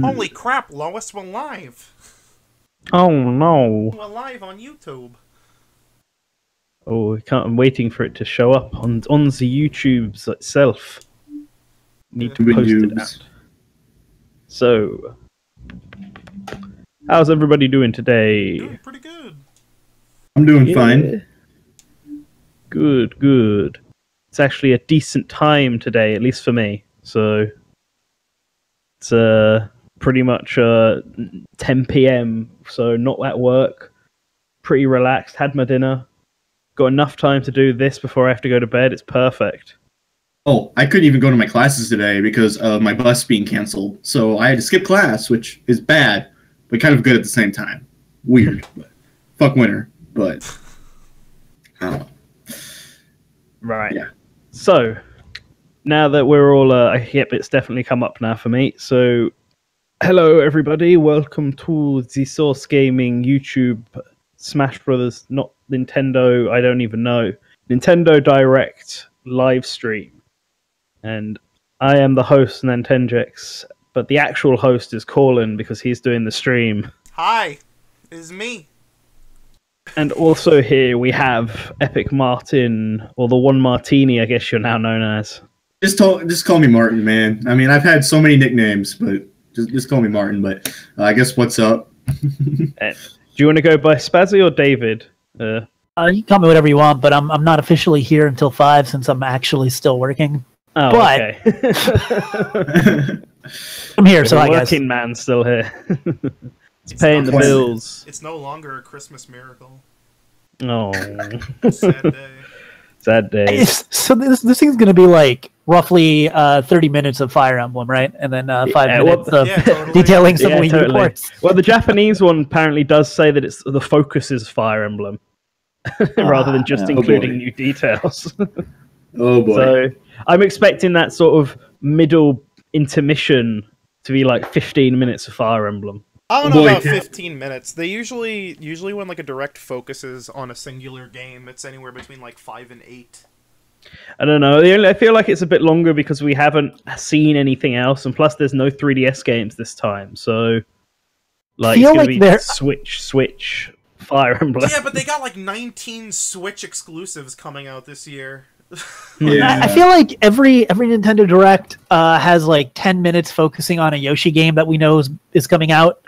Holy crap, Lois, we're live. Oh no. We're live on YouTube. Oh, I'm waiting for it to show up on the YouTube's itself. Need to post it out. So, how's everybody doing today? Doing pretty good. I'm doing fine. Good, good. It's actually a decent time today, at least for me. So, it's pretty much 10 p.m. So not at work. Pretty relaxed. Had my dinner. Got enough time to do this before I have to go to bed. It's perfect. Oh, I couldn't even go to my classes today because of my bus being canceled. So I had to skip class, which is bad, but kind of good at the same time. Weird. But fuck winter. But I don't know. Right. Yeah. So, now that we're all... yep, it's definitely come up now for me. So, hello everybody. Welcome to the Source Gaming YouTube Smash Brothers, not Nintendo, I don't even know. Nintendo Direct live stream. And I am the host, NantenJex, but the actual host is Kawlun because he's doing the stream. Hi, it is me. And also here we have Epic Martin, or the One Martini, I guess you're now known as. Just call me Martin, man. I mean, I've had so many nicknames, but just call me Martin. But I guess what's up? Do you want to go by Spazzy or David? You can call me whatever you want, but I'm not officially here until 5 since I'm actually still working. Oh, but okay. I'm here, so I guess. Working man still here. It's paying the bills. It's no longer a Christmas miracle. Oh, Sad day. Sad day. So this thing's going to be like roughly 30 minutes of Fire Emblem, right? And then 5 minutes of totally. detailing some Wii totally. reports. Well, the Japanese one apparently does say that the focus is Fire Emblem, rather than just including new details. Oh boy. So I'm expecting that sort of middle intermission to be like 15 minutes of Fire Emblem. I don't know about 15 minutes. They usually when like a direct focuses on a singular game, it's anywhere between like 5 and 8. I don't know. I feel like it's a bit longer because we haven't seen anything else, and plus there's no 3DS games this time, so like it's gonna be Switch, Fire Emblem. Yeah, but they got like 19 Switch exclusives coming out this year. Yeah. I feel like every Nintendo Direct has like 10 minutes focusing on a Yoshi game that we know is coming out.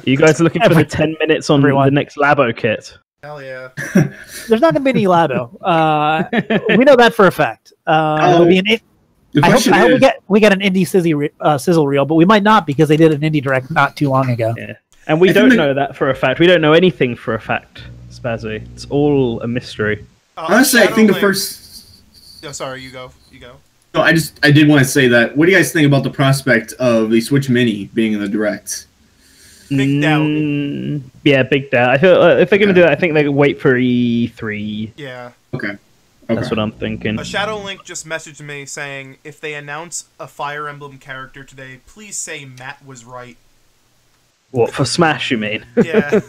You guys are looking for the 10 minutes on the next Labo kit? Hell yeah. There's not going to be any Labo. We know that for a fact. It'll be an I hope we get an indie sizzle reel, but we might not because they did an indie direct not too long ago. Yeah, and we don't know that for a fact. We don't know anything for a fact, Spazzy. It's all a mystery. Honestly, I think the first... Oh, sorry, you go. No, I did want to say that. What do you guys think about the prospect of the Switch Mini being in the Direct? Big doubt. Yeah, big doubt. I feel if they're going to do that, I think they could wait for E3. Yeah. Okay. That's what I'm thinking. A Shadow Link just messaged me saying, if they announce a Fire Emblem character today, please say Matt was right. What, for Smash, you mean? Yeah.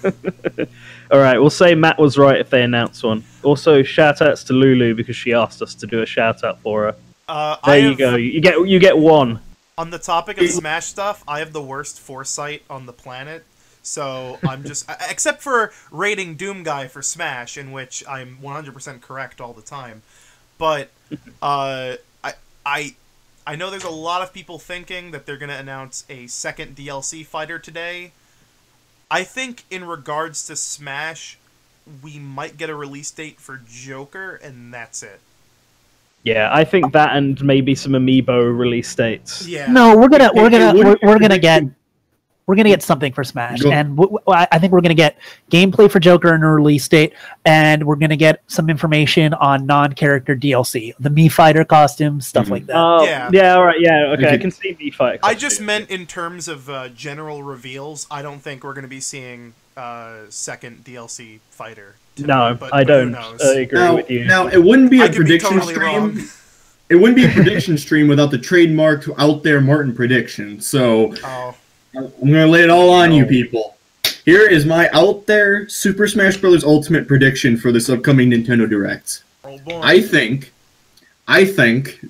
Alright, we'll say Matt was right if they announce one. Also, shout-outs to Lulu because she asked us to do a shout-out for her. There you go. You get one. On the topic of Smash stuff, I have the worst foresight on the planet. So I'm just... except for rating Doom Guy for Smash, in which I'm 100% correct all the time. But I know there's a lot of people thinking that they're going to announce a second DLC fighter today. I think in regards to Smash, we might get a release date for Joker, and that's it. Yeah, I think that and maybe some Amiibo release dates. Yeah. No, we're gonna get something for Smash, and I think we're gonna get gameplay for Joker in a release date, and we're gonna get some information on non-character DLC, the Mii Fighter costumes, stuff like that. Oh, yeah, all right, yeah, okay, I can see Mii Fighter. I just meant in terms of general reveals. I don't think we're gonna be seeing second DLC fighter. No, but I don't. Who knows? I agree with you. Now, it wouldn't be a prediction totally stream. Wrong. It wouldn't be a prediction stream without the trademarked out there Martin prediction. So I'm gonna lay it all on you people. Here is my out there Super Smash Bros. Ultimate prediction for this upcoming Nintendo Direct. Oh boy. I think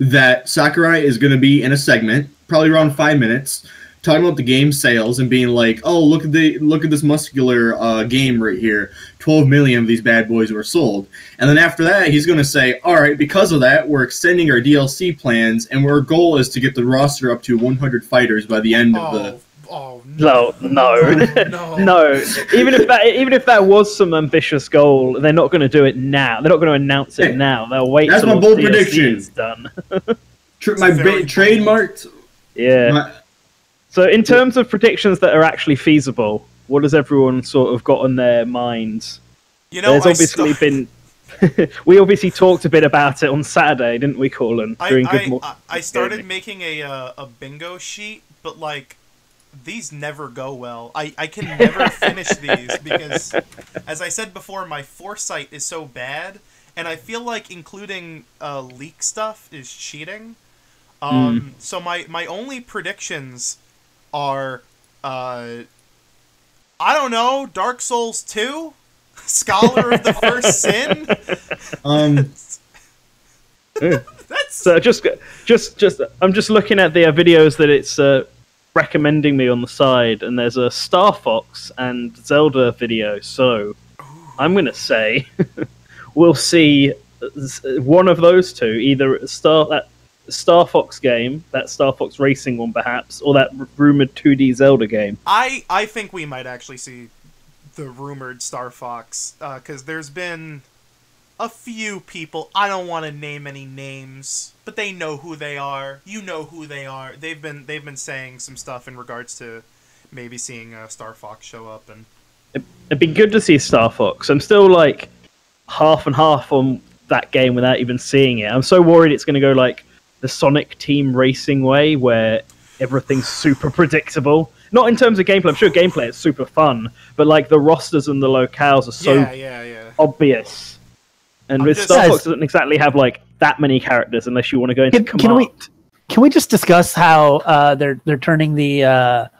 that Sakurai is gonna be in a segment, probably around 5 minutes, talking about the game sales and being like, "Oh, look at this muscular game right here. 12 million of these bad boys were sold." And then after that, he's going to say, "All right, because of that, we're extending our DLC plans, and our goal is to get the roster up to 100 fighters by the end of the." Oh no. No. Even if that was some ambitious goal, they're not going to do it now. They're not going to announce it now. They'll wait. That's till my bold DLC prediction. is done. Trademarked. Yeah. So in terms of predictions that are actually feasible, what has everyone sort of got on their minds? You know, there's obviously been. We obviously talked a bit about it on Saturday, didn't we, Kawlun? I started making a bingo sheet, but like these never go well. I can never finish these because, as I said before, my foresight is so bad, and I feel like including leak stuff is cheating. So my only predictions are, I don't know, Dark Souls 2? Scholar of the First Sin? That's... So I'm just looking at the videos that it's recommending me on the side, and there's a Star Fox and Zelda video, so I'm going to say we'll see one of those two, either that Star Fox game, that Star Fox Racing one perhaps, or that rumored 2D Zelda game. I think we might actually see the rumored Star Fox, because there's been a few people, I don't want to name any names, but they know who they are. You know who they are. They've been saying some stuff in regards to maybe seeing Star Fox show up, and it'd be good to see Star Fox. I'm still like half and half on that game without even seeing it. I'm so worried it's going to go like the Sonic Team Racing way, where everything's super predictable. Not in terms of gameplay. I'm sure gameplay is super fun, but like the rosters and the locales are so obvious. And with Star Fox doesn't exactly have like that many characters unless you want to go into command. Can we just discuss how they're turning the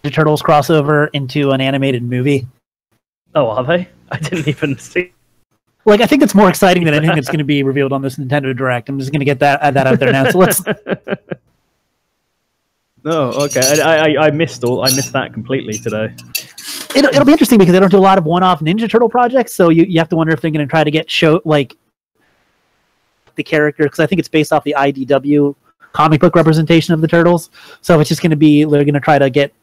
Turtles crossover into an animated movie? Oh, are they? I didn't even see. Like, I think it's more exciting than anything that's going to be revealed on this Nintendo Direct. I'm just going to add that out there now. So let's. Oh, okay. I missed that completely today. It'll be interesting because they don't do a lot of one-off Ninja Turtle projects, so you have to wonder if they're going to try to get the character, because I think it's based off the IDW comic book representation of the Turtles. So it's just going to be they're going to try to get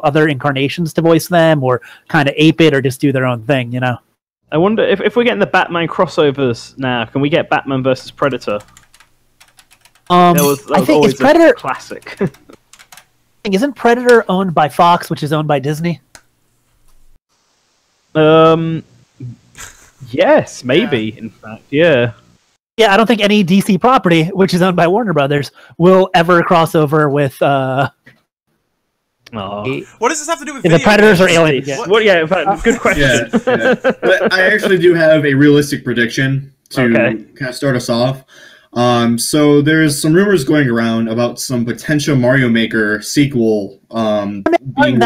other incarnations to voice them, or kind of ape it, or just do their own thing. You know. I wonder if we're getting the Batman crossovers now. Can we get Batman versus Predator? I think it's Predator classic. Isn't Predator owned by Fox, which is owned by Disney? Yes, maybe. In fact, yeah. Yeah, I don't think any DC property, which is owned by Warner Brothers, will ever cross over with. What does this have to do with the Predators or aliens? Well, yeah, in fact, good question. Yeah. But I actually do have a realistic prediction to kind of start us off. So there's some rumors going around about some potential Mario Maker sequel. That's one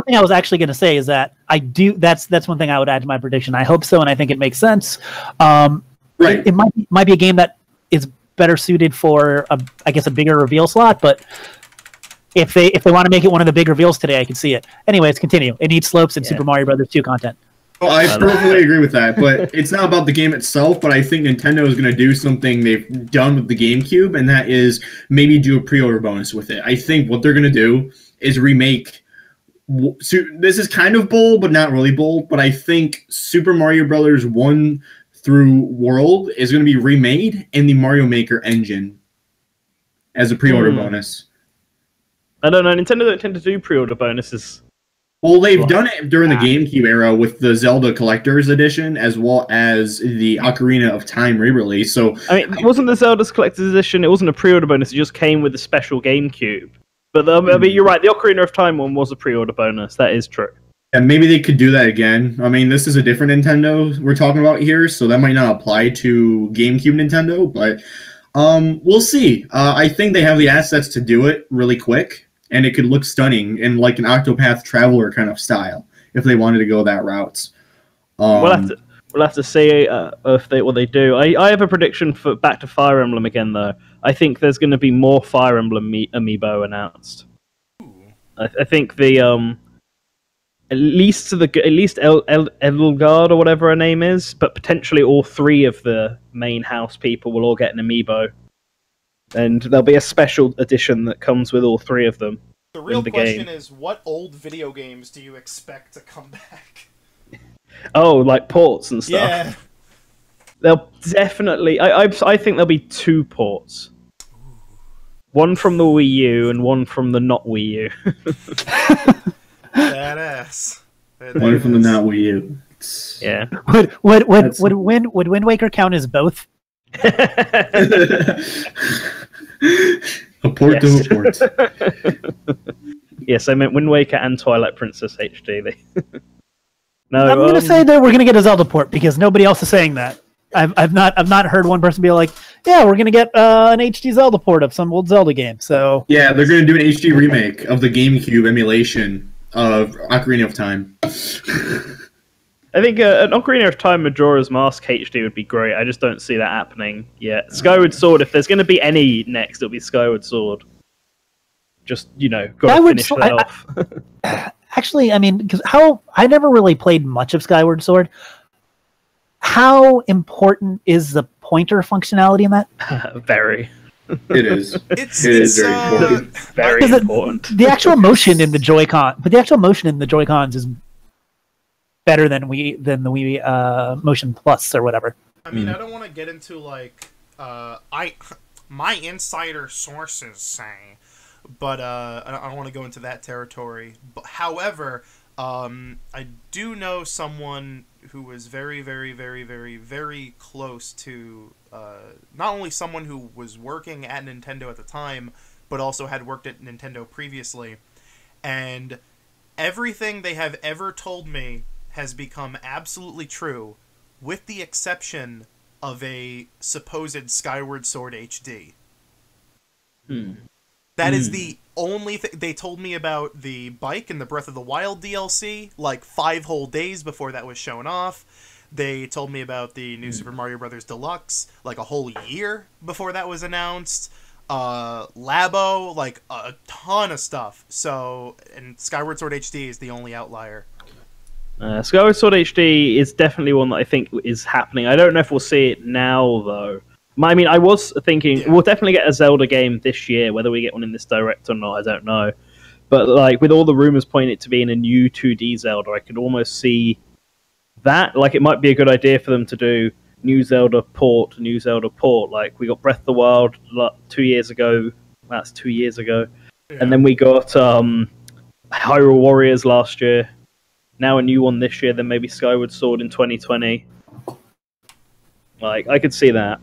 thing I was actually going to say is that that's one thing I would add to my prediction. I hope so, and I think it makes sense. Right. It might be a game that is better suited for a bigger reveal slot, but if they want to make it one of the big reveals today, I can see it. Anyways, continue. It needs slopes and Super Mario Brothers 2 content. Well, I perfectly agree with that, but it's not about the game itself, but I think Nintendo is going to do something they've done with the GameCube, and that is maybe do a pre-order bonus with it. I think what they're going to do is remake... So this is kind of bold, but not really bold, but I think Super Mario Brothers 1 through World is going to be remade in the Mario Maker engine as a pre-order bonus. I don't know, Nintendo don't tend to do pre-order bonuses. Well, they've done it during the GameCube era with the Zelda Collector's Edition, as well as the Ocarina of Time re-release. So, I mean, wasn't the Zelda's Collector's Edition? It wasn't a pre-order bonus. It just came with the special GameCube. But I mean, you're right. The Ocarina of Time one was a pre-order bonus. That is true. And maybe they could do that again. I mean, this is a different Nintendo we're talking about here, so that might not apply to GameCube Nintendo. But we'll see. I think they have the assets to do it really quick. And it could look stunning in like an Octopath Traveler kind of style if they wanted to go that route. We'll have to see if what they do. I have a prediction for back to Fire Emblem again though. I think there's going to be more Fire Emblem amiibo announced. I think the at least Edelgard or whatever her name is, but potentially all 3 of the main house people will all get an amiibo, and there'll be a special edition that comes with all 3 of them. The real question is, what old video games do you expect to come back? Oh, like ports and stuff. Yeah. They'll definitely. I think there'll be 2 ports. One from the Wii U and one from the not Wii U. Badass. One from the not Wii U. Yeah. Would Wind Waker count as both? A port to a port. Yes, I meant Wind Waker and Twilight Princess HD. No, I'm going to say that we're going to get a Zelda port because nobody else is saying that. I've not heard one person be like, yeah, we're going to get an HD Zelda port of some old Zelda game. So yeah, they're going to do an HD remake of the GameCube emulation of Ocarina of Time. I think an Ocarina of Time Majora's Mask HD would be great. I just don't see that happening yet. Skyward Sword, if there's going to be any next, it'll be Skyward Sword. Just, got to finish that off. Actually, I mean, because I never really played much of Skyward Sword. How important is the pointer functionality in that? Very. It is. It is very important. Very important. The actual motion in the Joy-Cons is better than the Wii Motion Plus or whatever. I mean, I don't want to get into my insider sources say, but I don't want to go into that territory. But however, I do know someone who was very, very, very, very, very close to not only someone who was working at Nintendo at the time, but also had worked at Nintendo previously, and everything they have ever told me has become absolutely true, with the exception of a supposed Skyward Sword HD. That is the only thing. They told me about the bike and the Breath of the Wild DLC, 5 whole days before that was shown off. They told me about the new Super Mario Bros. Deluxe, a whole year before that was announced. Labo, a ton of stuff. So, and Skyward Sword HD is the only outlier. Skyward Sword HD is definitely one that I think is happening. I don't know if we'll see it now, though. I mean, I was thinking we'll definitely get a Zelda game this year. Whether we get one in this direct or not, I don't know. But with all the rumors pointing it to being a new 2D Zelda, I could almost see that. It might be a good idea for them to do new Zelda port. We got Breath of the Wild 2 years ago. That's 2 years ago. Yeah. And then we got Hyrule Warriors last year. Now a new one this year, then maybe Skyward Sword in 2020. I could see that.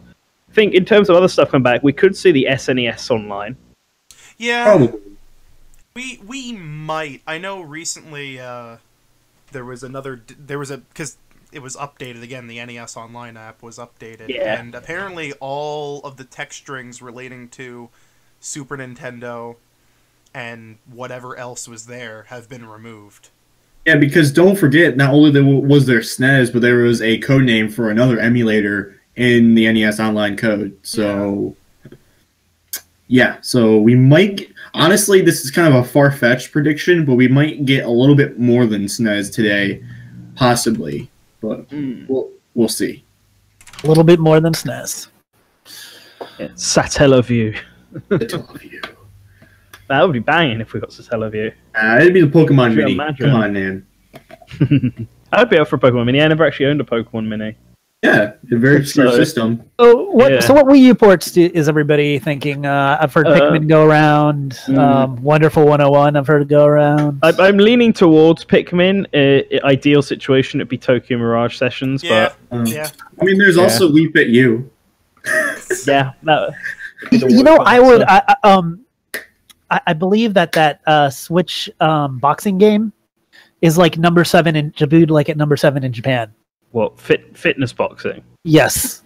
I think in terms of other stuff coming back, we could see the SNES online. Yeah. Probably. We might. I know recently there was because it was updated again, the NES Online app was updated. Yeah. And apparently all of the text strings relating to Super Nintendo and whatever else was there have been removed. Yeah, because don't forget, not only was there SNES, but there was a code name for another emulator in the NES Online code. So, yeah, so we might... Honestly, this is kind of a far-fetched prediction, but we might get a little bit more than SNES today, possibly. But we'll see. A little bit more than SNES. Yeah, Satellaview. Satellaview. That would be banging if we got Satellaview. It'd be the Pokemon Mini. Come on, man. I'd be up for a Pokemon Mini. I never actually owned a Pokemon Mini. Yeah, a very obscure system. So what Wii U ports is everybody thinking? I've heard Pikmin go around. Wonderful 101 I've heard go around. I'm leaning towards Pikmin. Ideal situation it'd be Tokyo Mirage Sessions, but I mean, there's also Leap at You. Yeah, I would. I believe that Switch boxing game is number 7 in debuted at number 7 in Japan. What, fitness boxing? Yes,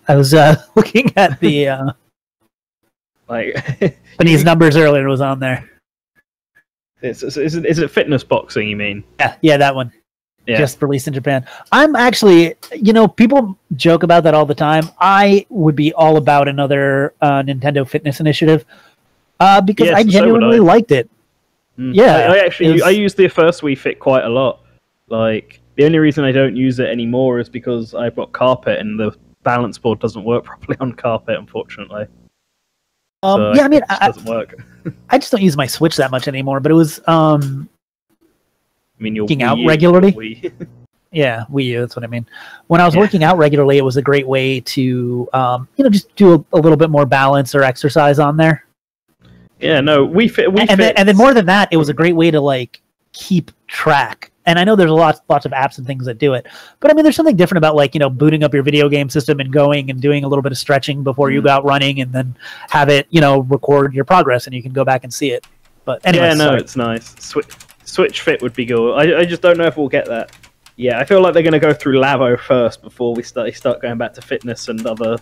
I was looking at the Japanese numbers earlier. It was on there. Is it fitness boxing? You mean? Yeah, that one. just released in Japan. I'm actually, people joke about that all the time. I would be all about another Nintendo Fitness initiative because I genuinely liked it. Yeah, I use the first Wii Fit quite a lot. Like, the only reason I don't use it anymore is because I've got carpet and the balance board doesn't work properly on carpet, unfortunately. It doesn't work. I just don't use my Switch that much anymore, but it was you're working out regularly. Yeah, Wii U, that's what I mean. When I was working out regularly, it was a great way to just do a little bit more balance or exercise on there. Yeah, no, Wii Fit. And then more than that, it was a great way to like keep track. And I know there's lots of apps and things that do it, but I mean, there's something different about like booting up your video game system and going and doing a little bit of stretching before you go out running, and then have it record your progress and you can go back and see it. But anyway, it's nice. Switch Fit would be good. I just don't know if we'll get that. Yeah, I feel like they're going to go through Labo first before we start going back to fitness and other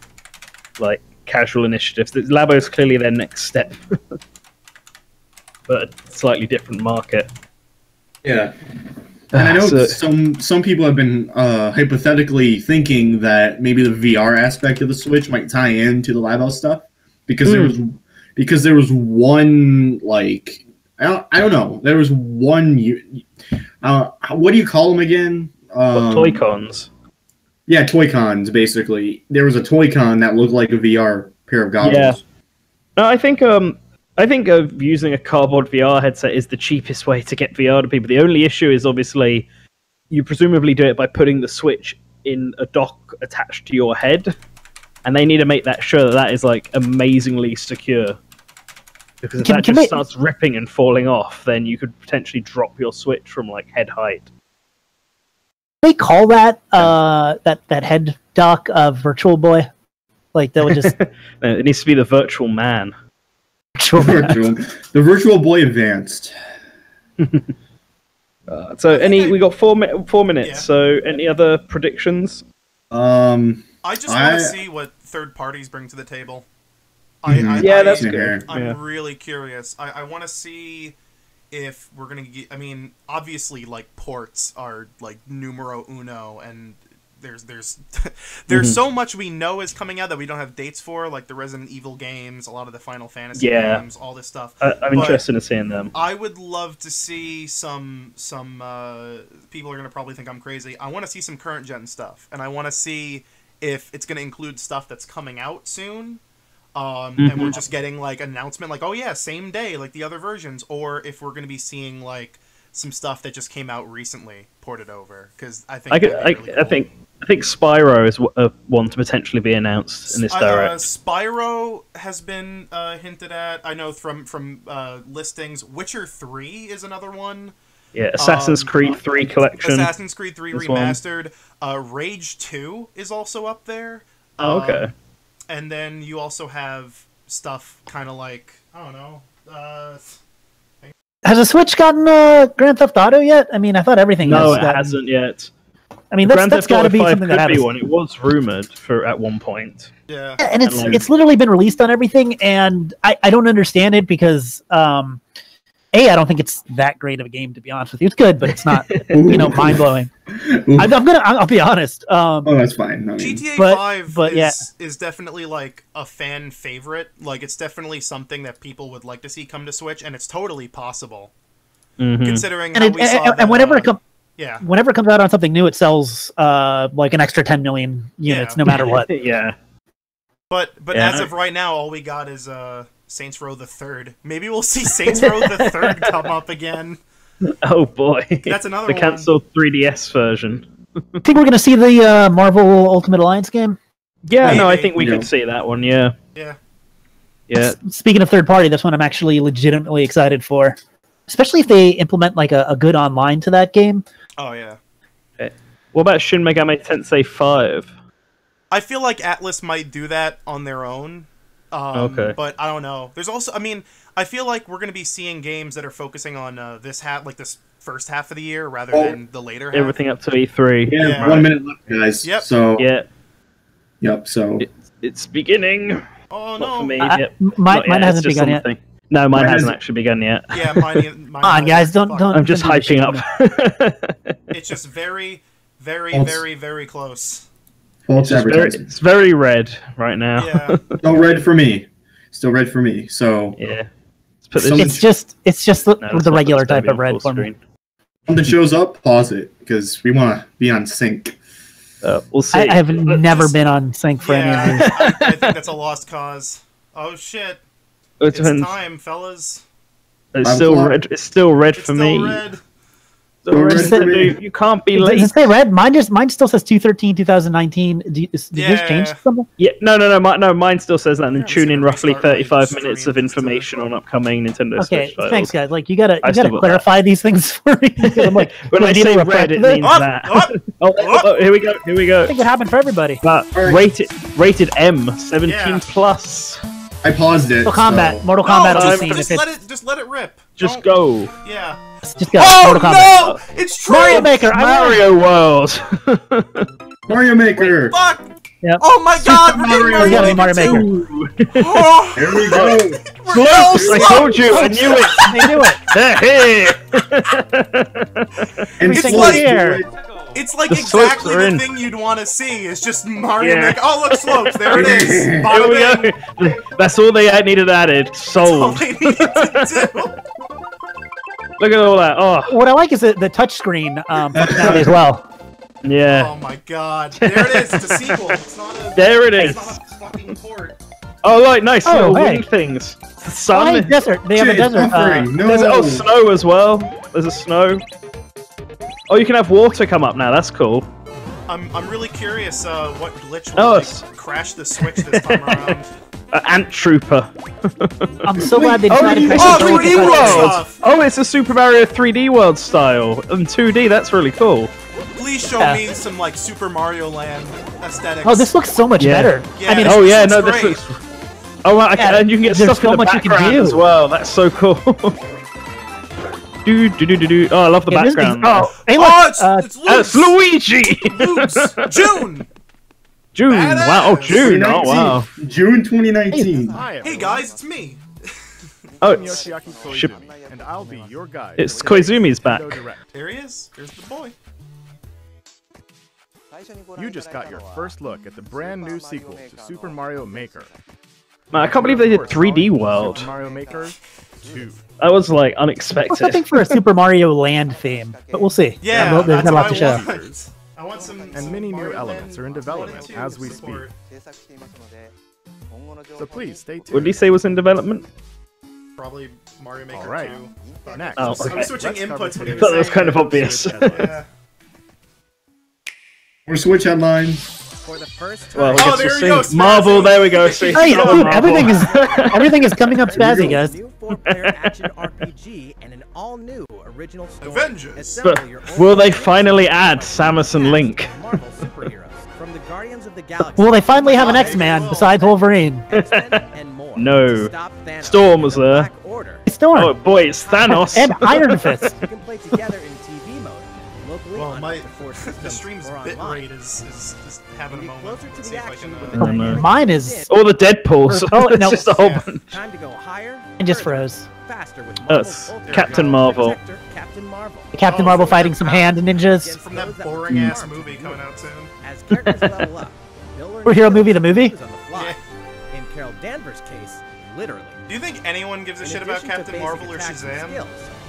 like casual initiatives. Labo is clearly their next step, but a slightly different market. Yeah, and I know some people have been hypothetically thinking that maybe the VR aspect of the Switch might tie into the Labo stuff because there was one like I don't know, there was one what do you call them again? Toy-Cons. Yeah, Toy-Cons, basically. There was a Toy-Con that looked like a VR pair of goggles. Yeah. No, I think using a cardboard VR headset is the cheapest way to get VR to people. The only issue is obviously you presumably do it by putting the Switch in a dock attached to your head, and they need to make that sure that is like amazingly secure. Because if that just starts ripping and falling off, then you could potentially drop your Switch from like head height. They call that that head dock Virtual Boy, like that would just. It needs to be the Virtual Man. The Virtual Boy Advanced. We got 4 minutes. Yeah. So any other predictions? I just want to see what third parties bring to the table. That's good. I'm really curious. I want to see if we're gonna get. I mean, obviously, like ports are like numero uno, and there's so much we know is coming out that we don't have dates for, like the Resident Evil games, a lot of the Final Fantasy games, all this stuff. I'm interested in seeing them. I would love to see some people are gonna probably think I'm crazy. I want to see some current gen stuff, and I want to see if it's gonna include stuff that's coming out soon. And we're just getting like an announcement like, oh yeah, same day like the other versions, or if we're going to be seeing like some stuff that just came out recently ported over, because I think I think Spyro is one to potentially be announced in this direct. Spyro has been hinted at. I know from listings. Witcher 3 is another one. Yeah, Assassin's Creed 3 collection. Assassin's Creed 3 remastered. Rage 2 is also up there. Oh, okay. And then you also have stuff kind of like, I don't know. Has the Switch gotten Grand Theft Auto yet? I mean, I thought everything. No, it hasn't yet. I mean, that's got to be something that happens. It was rumored at one point. Yeah, and it's literally been released on everything, and I don't understand it because I don't think it's that great of a game, to be honest with you. It's good, but it's not mind blowing. I'll be honest. That's fine. GTA 5 is definitely like a fan favorite. Like it's definitely something that people would like to see come to Switch, and it's totally possible. Considering how we saw that, whenever it comes out on something new, it sells like an extra 10 million units, no matter what. Yeah. But as of right now, all we got is Saints Row the Third. Maybe we'll see Saints Row the Third come up again. Oh boy, that's another the cancelled 3DS version. I think we're gonna see the Marvel Ultimate Alliance game. Yeah, maybe. No, I think we could see that one. Yeah. Speaking of third party, that's one I'm actually legitimately excited for, especially if they implement like a good online to that game. Oh yeah. Okay. What about Shin Megami Tensei 5? I feel like Atlas might do that on their own. Okay. But I don't know. There's also, I mean, I feel like we're going to be seeing games that are focusing on this first half of the year rather than the later half. Everything up to E3. Yeah. 1 minute left, guys. Yep. So. Yeah. Yep. So. It's beginning. Oh no. Not for me. Mine hasn't begun yet. No, mine hasn't actually begun yet. Yeah, mine Come on, guys, don't. I'm just hyping up. It's just very, very, very close. False advertising. It's very red right now. Yeah. Still red for me. Still red for me. So Yeah. It's just the regular type of red for me. Something shows up, pause it because we want to be on sync. We'll see. I have never been on sync for any of these. I think that's a lost cause. Oh shit! It's time, fellas. It's still red. It's still red for me. Red. You can't be late. Does it say red? Mine still says 2/13, 2019. Did this change something? Yeah, no. Mine still says that. And then tune in roughly 35 minutes of information on upcoming Nintendo Switch titles. Thanks, guys. Like you gotta clarify these things for me. I'm like, when I say red, it means that. Here we go. I think it happened for everybody. Rated M, 17 plus. I paused it. Mortal Kombat. Just let it rip. Just go. Yeah. Just go. Oh Mortal Kombat. no! It's true. Mario Maker. Mario World. Mario Maker. Fuck. Yep. Oh my God! Mario Maker. Oh. Here we go. Close! I told you. I knew it. I knew it. It's like exactly the thing you'd want to see. Is just Mario Maker. Oh look, slopes. There it is. Here we go. That's all they needed added. Sold. That's all they needed to do. Look at all that. Oh. What I like is the touchscreen functionality as well. Yeah. Oh my God. There it is. It's a sequel. It's not a. There it is. It's not a fucking port. Oh, like nice little wing things. The sun. Desert. They have a desert. Snow as well. There's a snow. Oh, you can have water come up now. That's cool. I'm really curious what glitch will crash the Switch this time around. Ant Trooper. I'm so glad they decided to 3D World! Oh, it's a Super Mario 3D World style. And 2D, that's really cool. Please show me some, like, Super Mario Land aesthetics. Oh, this looks so much better. Yeah, I mean, this looks... Oh, and you can get stuff in the background as well. That's so cool. Oh, I love the background. Hey, look! It's Luigi! June! Badass. Wow, June! Oh, wow. June 2019. Hey guys, it's me. Oh, it's and I'll be your guide. It's Koizumi's back. There he is. There's the boy. You just got your first look at the brand new sequel to Super Mario Maker. Man, I can't believe they did 3D World. Super Mario Maker 2. That was like unexpected. I was hoping for a Super Mario Land theme, but we'll see. Yeah, there's not a lot to show. I want some. And many new elements are in development as we speak. So please stay tuned. What did he say was in development? Probably Mario Maker 2. Alright. Next. Oh, okay. I'm switching inputs. I thought that was kind of obvious. Yeah. We're Switch Headline. For the first time. Well, Oh, there you go, Spazzy. Marvel, there we go. See, Hey, everything is coming up Spazzy, guys. New 4-player action RPG and an all-new original story. Avengers. But will they finally add Samus and Link? Marvel superheroes from the Guardians of the Galaxy. Will they finally have an X-Man besides Wolverine? and more. No. Stop Thanos Storm was there. Black Order. Storm. Oh boy, it's Thanos. And Iron Fist. You can play together in TV mode, locally Well, on my up to 4 the systems stream's or bit online. rate is having a Be moment. closer to Let's the see if I action can. with I don't know. Mine is All the Deadpools. Oh, It's no. just a whole Yeah. bunch. Time to go higher. and just further, froze. faster with That's Marvel's Captain Marvel. Protector, Captain Marvel. Captain Marvel fighting some hand ninjas. From that boring ass movie coming out soon. As characters level up, they'll learn Superhero movie, the movie? on the fly. In Carol Danvers' case, literally. Do you think anyone gives a shit about Captain Marvel or Shazam?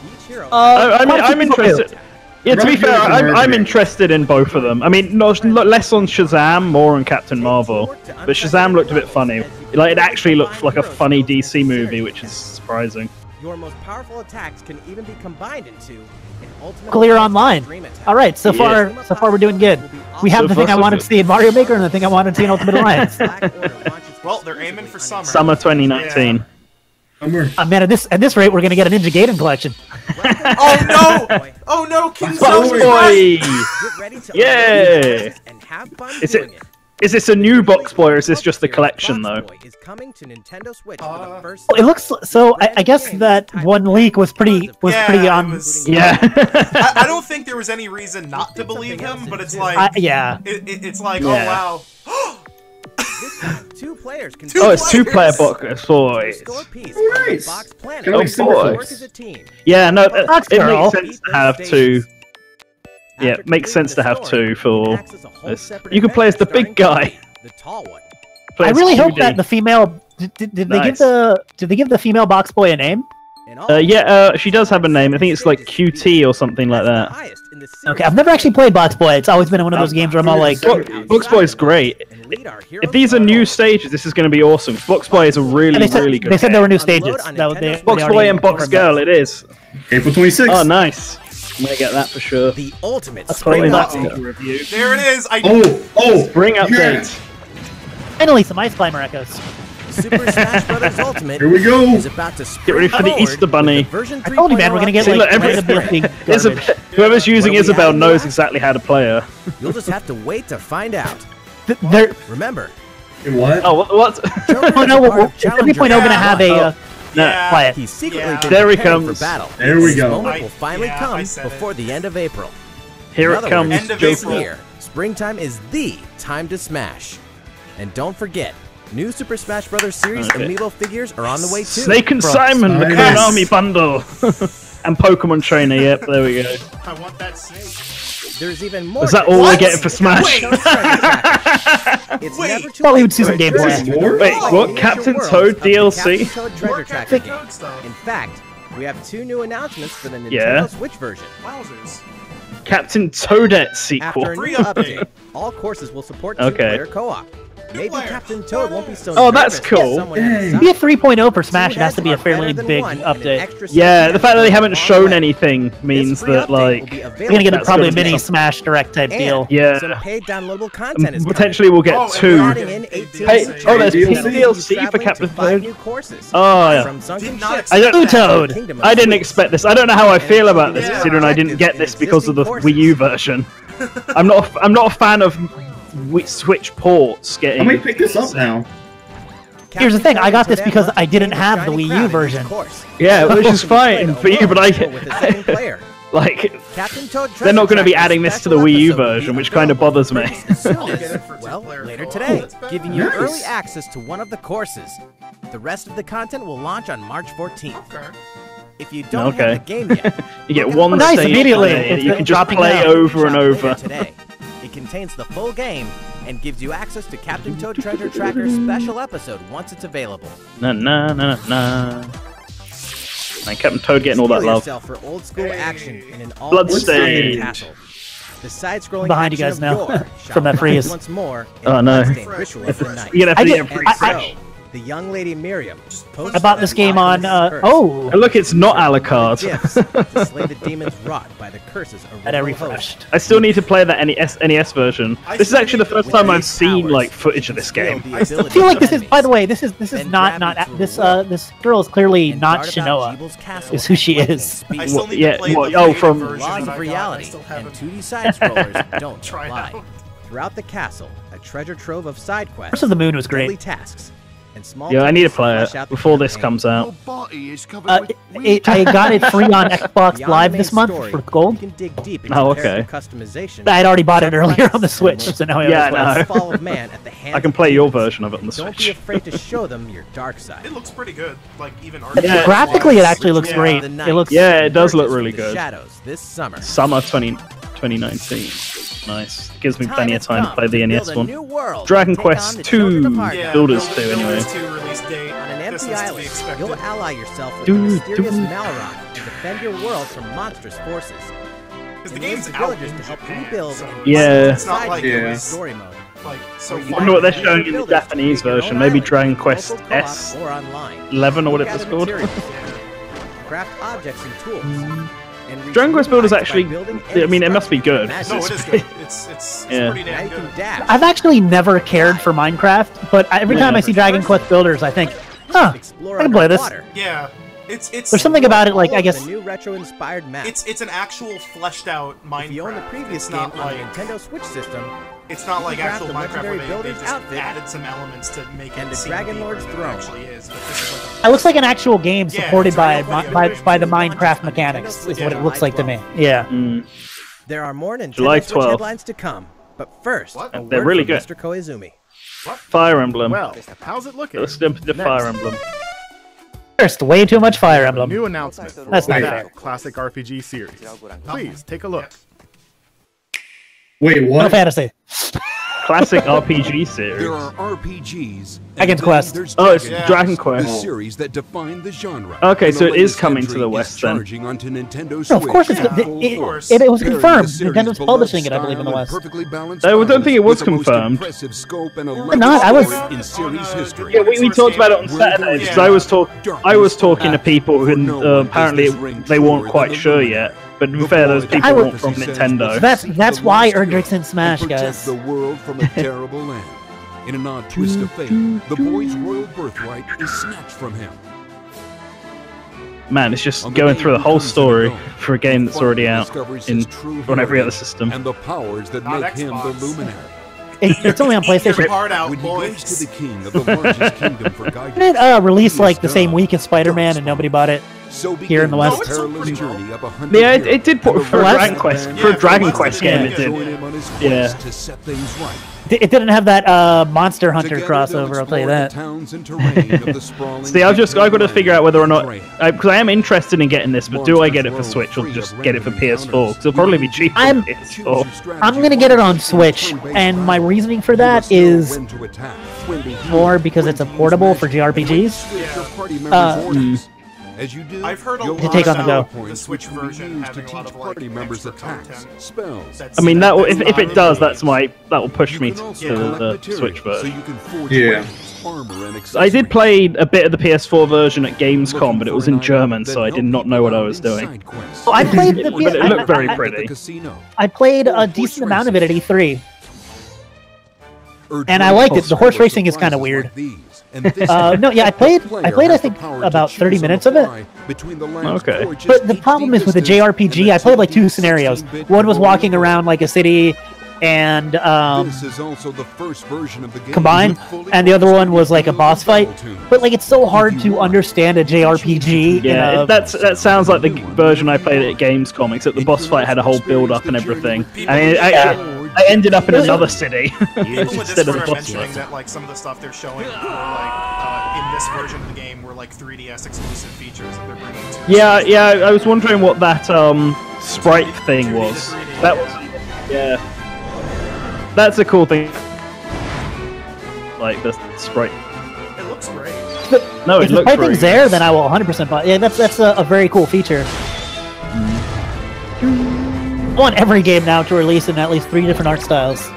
Each hero I'm interested. Yeah, to be fair, I'm interested in both of them. I mean, less on Shazam, more on Captain Marvel. But Shazam looked a bit funny. Like, it actually looked like a funny DC movie, which is surprising. Your most powerful attacks can even be combined into an ultimate Clear online. dream attack. All right, so far we're doing good. We have So the thing far, I so wanted good. to see in Mario Maker and the thing I wanted to see in Ultimate Alliance. Black Order launches Well, they're aiming for summer. Summer 2019. Man, at this rate, we're gonna get a Ninja Gaiden collection. Oh no! Oh no! King Box Zoe's Boy! Get ready to Yeah! and have fun Is doing it? Is this a new Box Boy or is this just the collection though? Box Boy is coming to Nintendo Switch for the first Well, it looks so. I guess that one leak was pretty Yeah, on. it was- Yeah. I don't think there was any reason not to believe him, but it's like, Yeah. it's like, Yeah. oh wow. This time, 2 players can Two Oh, it's players. two-player Box Boy. restore peace Oh, on the nice. Box Planet. Kinda like Oh, boy. Work as a team. Yeah, no, Box it Girl. makes sense to have two. Yeah, it makes sense to have two for this. You can play as the big guy. The tall one. Play I as really hope 2D. that the female did they give the female box boy a name? She does have a name. I think it's like QT or something like that. Okay, I've never actually played Box Boy. It's always been one of those games where I'm all like, Box Boy's great. If these are new stages, this is going to be awesome. Box Boy is a really, really good They said game. there were new stages. That Box Boy and Box Girl, it is. April 26th. Oh, nice. I'm going to get that for sure. The ultimate Spring spring update update. review. There it is. Spring yeah. update. Finally, some Ice Climber echoes. Super Smash Bros. Ultimate Here we go. is about to Get ready for the Easter Bunny. I told you, man, we're gonna get See, like look, random DLC whoever's using Isabel knows exactly how to play her. You'll just have to wait to find out. They're Remember, What? Oh, what? oh no, is 3.0 gonna have a Yeah. quiet? he's secretly Yeah. been There he preparing comes. for battle. There we This go. moment will finally I come said it. before the end of April. Here In it other comes. words, End of this April. year, springtime is the time to smash. And don't forget, new Super Smash Bros. Series Okay. Amiibo figures are on the way too. Snake and Simon, the Nice. Konami bundle. And Pokemon Trainer, yep, there we go. I want that snake. There's even more. Is that to all we're this. getting for Smash? Wait. It's Wait. never too Thought we late would see some to gameplay. adventure More? through Wait, the what? miniature Captain worlds Toad of the DLC? Captain Toad Treasure More Tracker Captain game. Toad stuff. In fact, we have 2 new announcements for the Nintendo Yeah. Switch version. Wowzers. Captain Toadette sequel. After a Free new update. update, all courses will support Okay. two-player co-op. Maybe player. Captain Toad won't be so Oh, that's nervous cool. with someone at his To be a side. 3.0 for Smash, it Two has to be a heads are fairly better than big one, and an update. extra Yeah, set the fact that they goes a haven't long shown way. anything means This free that, update will like, be We're gonna available get That's probably a gonna be mini something. Smash Direct type and deal. Yeah. some paid downloadable content is coming. potentially we'll get Oh, and two. we're Adding in 18 Hey, DLC. oh, there's DLC? pink DLC for Traveling to Captain 5 Toad. new courses. Oh, yeah. From sunken Did not ships I don't- to the Toad. Kingdom of I didn't Sleep. expect this. I don't know how I feel about this, Yeah. considering I didn't get this because of the Wii U version. I'm not a fan of Switch ports getting. I might pick this up now. Here's the thing, I got this Captain because Toad I didn't gained a have the shiny Wii U crown in version. each course. Yeah, which is fine for you, but With a second player. like, Captain Toad they're not going to be Treasure adding Tracker this to the Wii U special episode will version, be which kind of available bothers me. as soon I'll get it as, for well, two-player later co-op. today, That's better. giving you Nice. early access to one of the courses. The rest of the content will launch on March 14th. Okay. If you don't Okay. have the game yet, You get look one at Nice, stage immediately. today that It's you can just dropping play down. over and Shop later over. today. It contains the full game and gives you access to Captain Toad Treasure Tracker's special episode once it's available. Na na na na. Man, Captain Toad getting all that Steel love. yourself for old school action in an all Bloodstained. castle. The side-scrolling Behind you action guys of now, yore from shall that rise freeze. once more in Oh, no. Bloodstained Ritual of the Night. You're gonna have I to did- get free And fresh. so, the young lady Miriam posted I bought this game on, oh, And look, it's not a la carte. gifts to slay the demons wrought by the curses of and I Rebel Host. refreshed. I still need to play that NES version. This is actually the first time I've seen Powers, like footage of this wield game. the I abilities feel like of this is, by the enemies way, this is and not gravity to this reward. this girl is clearly and not dart about Shinoa. Jeebel's castle is who she at lightning is. speed. I still What- need yeah, to play what- the oh, Vita from version Laws that I of got. I reality still and haven't 2D side-scrollers don't tried apply. out. Throughout the castle, a treasure trove of side quests, Curse of the Moon was daily great. tasks, and small Yeah, I need to tokens play flesh it out the before this campaign. comes out. I got it free on Xbox Beyond Live the main this month story, for gold. You can dig deep into Oh, character okay. customization. I had already bought it earlier on the complex Switch, and so now I Yeah, have it. I know. the fall of man at the hands I can of play your demons. version of it on the Don't be Switch. afraid to show them your dark side. It looks pretty good. Like even Yeah. Graphically, it actually looks Yeah. great. The It night looks Yeah, it does look emerges really from the good. Shadows this summer. Summer 2019. Nice. Gives me Time plenty of has time to come play the build NES a one. new world Dragon and take Quest on the children of 2. Heart. Yeah, Builders 2 anyway. Builders 2 release date. On an This empty is to be island, expected. you'll ally yourself with Dude, the mysterious dude. Malrock and defend your world from monstrous forces. Because the Enlist game's the out villagers in to help Japan, rebuild so Yeah. it's not like Yeah. it was story mode. like so Where you I wonder what they're can showing in the builders to Japanese create your version. own Maybe island Dragon in Quest local co-op S or online. 11 or whatever Gather it's called. materials, craft objects and tools. And reach Dragon Quest new Builders heights by actually, building I mean, it any must be good. magic. No, it is good. It's Yeah. pretty Now damn you can good. dash. I've actually never cared for Minecraft, but every time I see Dragon Quest Builders, I think, huh, Explore I can play this. underwater. Yeah, it's There's something about it, like, All I of guess, the new retro-inspired map. it's an actual fleshed out Minecraft. If you own the previous it's game not on like the Nintendo Switch system, it's not like you can craft actual the Minecraft where legendary they builder's just outfit added some elements to make and it the seem Dragon deeper Lord's than it throne. actually is. But this is like it looks like an actual game Yeah, supported it's by, like a by the video. Minecraft mechanics, is what it looks like to me. Yeah. Mm. there are more Nintendo July Switch 12th. headlines to come. But first, What? a They're word really from good. Mr. Koizumi. Fire Emblem. Well, how's it looking? Let's jump into Next. Fire Emblem. First, way too much Fire Emblem. New announcement for That's not the fair. classic RPG series. Please take a look. Wait, what? Final Fantasy. Classic RPG series. There are RPGs. Dragon Quest. Oh, it's Dragon The Quest. series that define the genre. Okay, And so the it is latest coming to entry the is West then. charging onto Nintendo No, Switch of course it's in full force. it was Pairing confirmed. the series' Nintendo's beloved publishing it, I believe, in the style West. and perfectly balanced I don't balance think it was with the most confirmed. impressive scope and not, I was- elaborate in series history. Yeah, we talked about it on Saturday because I was talking to people who apparently they weren't quite sure yet. But to be fair, those people weren't from Nintendo. That's why Erdrick's in Smash, and protect guys. the world from a terrible land. In an odd twist of fate, the boy's royal birthright is snatched from him. Man, it's just going through the whole story for a game that's already out on every other system. And the powers that Not make him the Xbox. luminary. It's only on Keep your PlayStation. heart out, When he goes boys. to the king of the largest kingdom for guidance, Didn't it release like the same week as Spider-Man and nobody bought it? so here in the begins West. the No, perilous it's still journey of 100 Yeah, years. it did put And for a the Dragon West Quest band for a Yeah, Dragon for Quest West game. band, It did. join him on his Yeah. quest to set things right. It didn't have that Monster Hunter Together they'll crossover, I'll tell you explore that. the towns and terrain of the sprawling See, I've got to land figure out whether or not terrain. because I am interested in getting this, but do I get it for Switch or just get it for PS4? Because it'll probably be cheaper for I'm- PS4. I'm gonna get it on Switch, and my reasoning for that is more because it's a portable for JRPGs. As you do, I've heard a you'll lot take on the about go. the Switch version having a lot of like party members extra attacks, content. spells. That's- I mean, that that's if not it does, really- that will push me You can to also Yeah. collect the materials Switch so version. you can forge Yeah. weapons, armor, and I did accessories. play a bit of the PS4 version at Gamescom, Looking but it was for in an item German, that so I help did not know people what I out was in doing. side quests. So I played the But it looked very At the pretty. casino. I played a decent amount of it at E3. Urge And I one liked to it. The horse explore racing is kinda surprises weird. like these, and this No, yeah, I played player I has think the power to about 30 choose on minutes the of it. fly between the land's Okay. gorgeous But the 8D problem is with the vistas and JRPG, I the played like 2 2D scenarios. 16-bit One was walking world. around like a city and This is also the first version of the game combined, with fully and the other one was like a compatible boss fight. battle tunes. But like it's so hard to understand a JRPG. Yeah, in a, that sounds like the version I played at Gamescom, except the boss fight had a whole build-up and everything. And I ended up in another city People with this instead of one the are boss mentioning fight. that like some of the stuff they're showing were like in this version of the game were like 3DS exclusive features that they're bringing to. Yeah, I was wondering what that sprite thing was. That was, yeah, that's a cool thing. Like the sprite. It looks great. No, if it the looks fighting's really there, good. then I will 100% buy. Yeah, that's a very cool feature. I want every game now to release in at least 3 different art styles.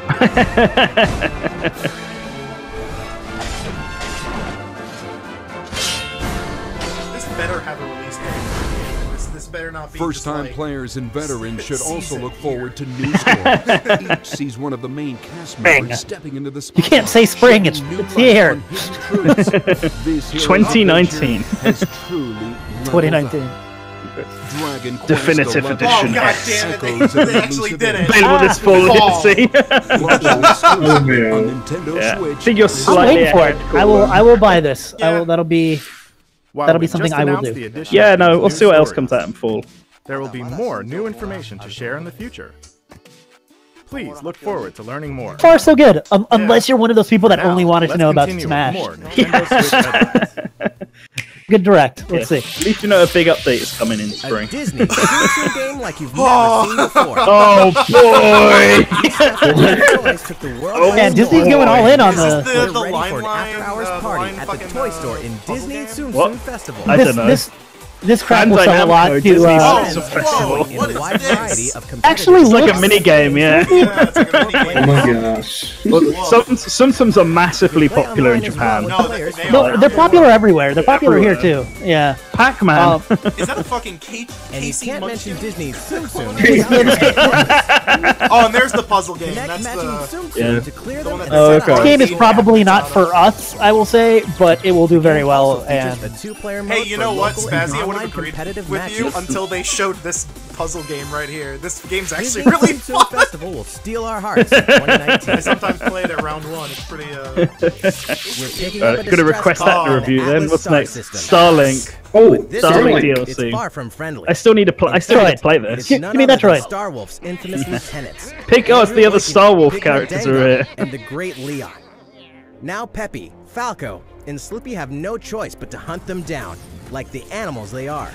This better have a release date. This better not be First-time just, like, players and veterans should also season look here. forward to new stories. Each sees one of the main cast Spring. members stepping into the You spotlight. can't say spring, it's shedding new it's light here. on hidden truths. This hero's 2019. adventure has truly leveled 2019. up. Dragon Quest Definitive 11 edition. Oh god X. damn it! Echoes They of actually elusive did it. Available this fall, Fall. see? Global exclusive man. on Nintendo Yeah. Switch. I think you're I'm slightly waiting for it. ahead. I will buy this. Yeah. That'll be While That'll be we something just I will announced do. the addition Yeah, of no, these we'll new see what else stories. comes out in fall. There will be more new information to share in the future. Please look forward to learning more. far so good. Unless you're one of those people that Now, only wanted to let's know about continue with Smash. more Nintendo Switch headlines. Good direct. Let's see. At least you know a big update is coming in A spring. Disney exclusive game like you've never seen before. Oh boy! Toys took the world by Man, storm. Disney's going all in on This is the. the We're ready line for an line, after-hours the party line at the fucking, toy store in puzzle Disney game? Tsum What? Tsum Festival. I don't know. This crap will Bandai sell a lot Namco, to. Disney's Oh, It's a whoa, festival. In what a is wide this? variety of competitive Actually, It's like a looks- mini game, yeah. Yeah, it's like a mini Oh game. my gosh. Some are massively Play popular in online as well Japan. with No, players they from are. No, around they're the popular world. everywhere. They're popular here Everywhere. too. Yeah. Pac-Man. Is that a fucking Kate? And you Casey can't Munchkin? mention Disney's Tsum Tsum. Oh, and there's the puzzle game. Connect That's matching the. Tsum Tsum Yeah. to clear The them one and that- Oh, set okay. up This game is probably not for us, I will say, but it will do very well. Also features And a two-player Hey, mode you for know what, local and Spazzy? I would online have agreed competitive with you matches. until they showed this puzzle game right here. This game's actually Disney really Tsum Tsum fun. Festival will steal our hearts in 2019. I sometimes play it at round one. It's pretty. We're picking up a Gonna request that call to on review then. Atlas What's Star next? System. Starlink. Oh, This Starlink Starlink. It's DLC. far from friendly. I still need to play. I still need to play It's this. none Give me other than Metroid. Star Wolf's infamous lieutenants. Oh, it's the other Andrew Star Wolf Lincoln, characters Big are here. and the Great Leon. Now Peppy, Falco, and Slippy have no choice but to hunt them down, like the animals they are.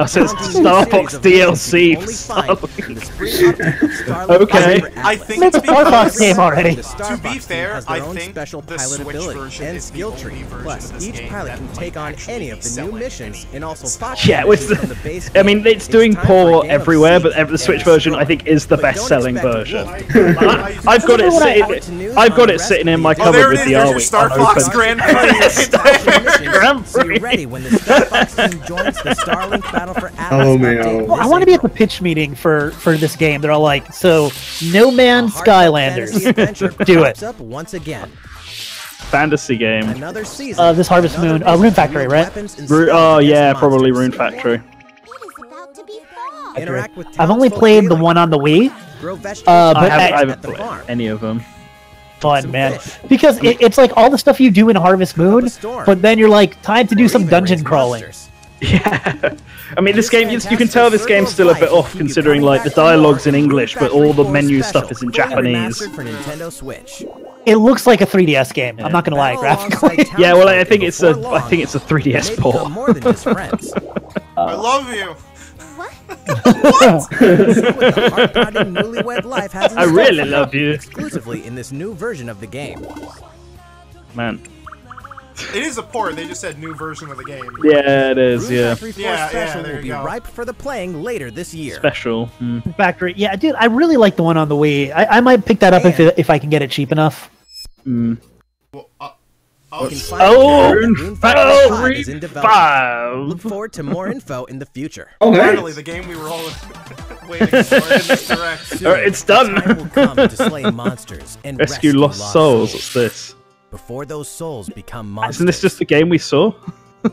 So it's Star Fox DLC for Starlink. Okay. I think It's a Star Fox game already. To be fair, I think special the pilot Switch ability version and is the skill only tree. version Plus, of this each game pilot that can might take on actually any of be the new selling missions any and also sales. spot Yeah, it's challenges from the base I mean, game. it's doing time for a poor game of everywhere, but Siege the Switch and version I Destroy. think is the But don't best-selling expect version. wolf. I've got it sitting in my Oh, cupboard there it with is. the There's your Arwing Star Fox unopened. Grand Prix. So you're ready when the Star Fox team joins the Starlink Battle for Atlas Oh, man. update. Well, I want to be at the pitch meeting for this game. They're all like, so No Man's Skylanders. Do it. Up once again. Fantasy game. Another season. This Harvest Moon, Rune Factory, right? Oh yeah, probably Rune Factory. Interact with I've only played the one on the Wii. but I at haven't played any of them. fun, man. Because it's like all the stuff you do in Harvest Moon, but then you're like, time to do some dungeon crawling. Yeah. I mean, this game, you can tell this game's still a bit off considering, like, the dialogue's in English, but all the menu stuff is in Japanese. For Nintendo Switch. It looks like a 3DS game. I'm not gonna lie, graphically. Yeah, well, I think it's a 3DS port. More than just friends. I love you. I really love you. Exclusively in this new version of the game. Man. It is a port. They just said new version of the game. Yeah, it is, yeah. Special there will you be go. ripe for the playing later this year. Special. Factory. Yeah, dude, I really like the one on the Wii. I might pick that up if I can get it cheap enough. Well, You can find Oh, out that Rune Factory 5 is in development. 5. Look forward to more info in the future. finally, the game we were all waiting for in this direct. Alright, it's done. The time will come to slay monsters and Rescue Lost Souls. What's this? Before those souls become monsters. Isn't this just the game we saw?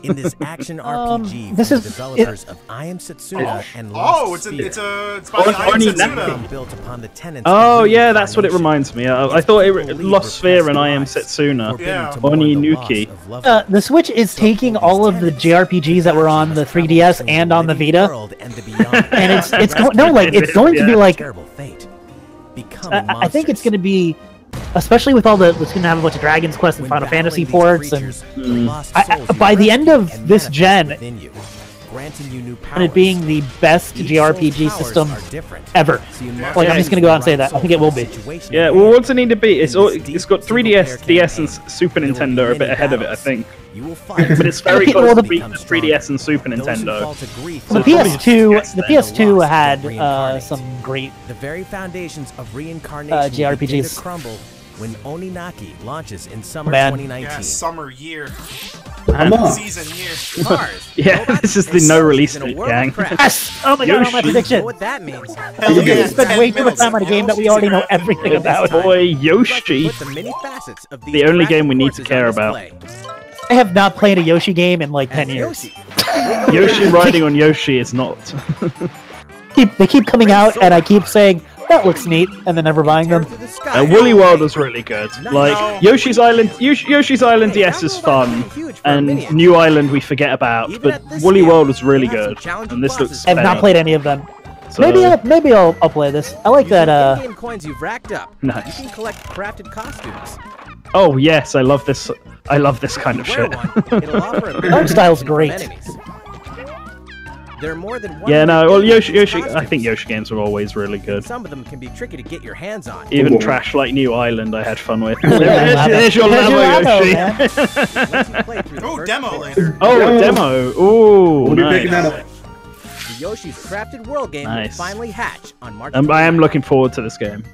In this action RPG this from is- the developers of I Am Setsuna and Lost It's Sphere. by the I Am Only Setsuna. Built upon the tenets Oh, of yeah, that's what it reminds me. I thought it People Lost believe Sphere and I Am repressed Setsuna. lives, Yeah. forbidden to mourn the Oninuki. loss of loved ones. The Switch is taking all of the JRPGs that were on the 3DS and on the Vita, and it's going to be like Terrible fate. I think it's going to be, especially with all the it's going to have a bunch of Dragon's Quest and Final Fantasy ports, and by the end of this gen, and it being the best JRPG system ever. Like, I'm just going to go out and say that. I think it will be. Yeah, well, what's it need to be? It's got 3DS, DS, and Super Nintendo a bit ahead of it, I think. But it's very close to beat the 3DS and Super Nintendo. The PS2 had some great The very foundations of reincarnation JRPGs. begin to crumble when Oninaki launches in summer Man. 2019. Yeah, summer year, Come on. season year. Cars, Yeah, robots, this is and the no soldiers release in a date, world gang. of crap. yes. Oh my god, all my You Yoshi. know prediction. what that means. Hell We yeah, spend 10 way too much minutes time on a of game that we Yoshi's already know Crafted everything World. about. Boy, We'd like to Yoshi. put the many facets of these The only game we interactive need to courses care on about. display. I have not played a Yoshi game in like 10 years. Yoshi. Yoshi riding on Yoshi is not. They keep coming out, and I keep saying that looks neat, and then never buying them. To the sky. Woolly World was really good. Like, Yoshi's Island DS is fun, and New Island we forget about, but Woolly World was really good, and this looks I have not better. played any of them. So- Maybe I'll play this. I like Using that. in-game coins you've racked up. Nice. You can collect crafted costumes. Oh yes, I love this. I love this kind of Wear shit. one, it'll offer a Art style's great. enemies. There are more than Yeah, no. Well, 180 Yoshi. I costumes. think Yoshi games are always really good. Some of them can be tricky to get your hands on. Even trash like New Island, I had fun with. Yeah, There's your There's your level, ammo, Yoshi. man. Once you play through the Oh, first demo bit, later. Oh, demo. Ooh, We'll be picking that nice. up. The Yoshi's Crafted World game Nice. will finally hatch on March I am 29th. looking forward to this game.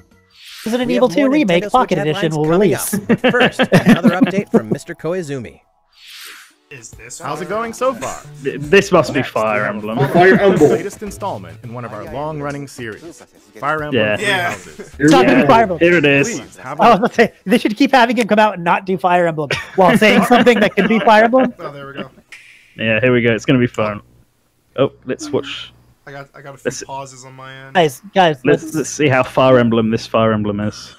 Resident We Evil have 2 more Remake Nintendo Pocket Switch Edition headlines will coming release. up. But first, another update from Mr. Koizumi. Is this How's it going so far? This must be Next, Fire we have Emblem. Fire the Emblem. latest installment in one of our long-running series, Fire Emblem Yeah. Three Yeah. Houses. Here Stop we it, go. Fire Emblem. Here it is. Please have I was a about to say, they should keep having him come out and not do Fire Emblem while saying something that could be Fire Emblem. Oh, there we go. Yeah, here we go. It's gonna be fun. Oh, let's watch. I got a few Let's- pauses on my end. Guys, Let's see how Fire Emblem this Fire Emblem is.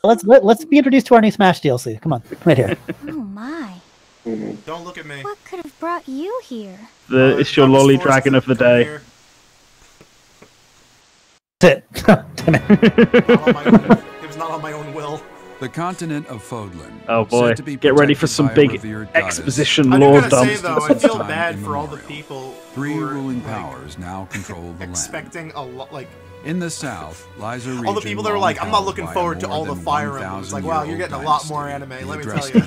let's be introduced to our new Smash DLC. Come on, right here. Oh my. Don't look at me. What could have brought you here? It's your I was lolly forced dragon to of the come day. here. That's it. Damn it. Not on my own- It was not on my own will. The continent of Fodlan. Oh boy, said to be get ready for protected some by a big revered goddess. exposition I lore gotta dump. say though, I feel bad for all the people Three who are, ruling like, powers now control the land. expecting a lot, like In the south lies a region all the people that are like, I'm not looking forward to all the Fire Emblems. Like, wow, you're getting a lot more anime. Let me tell you.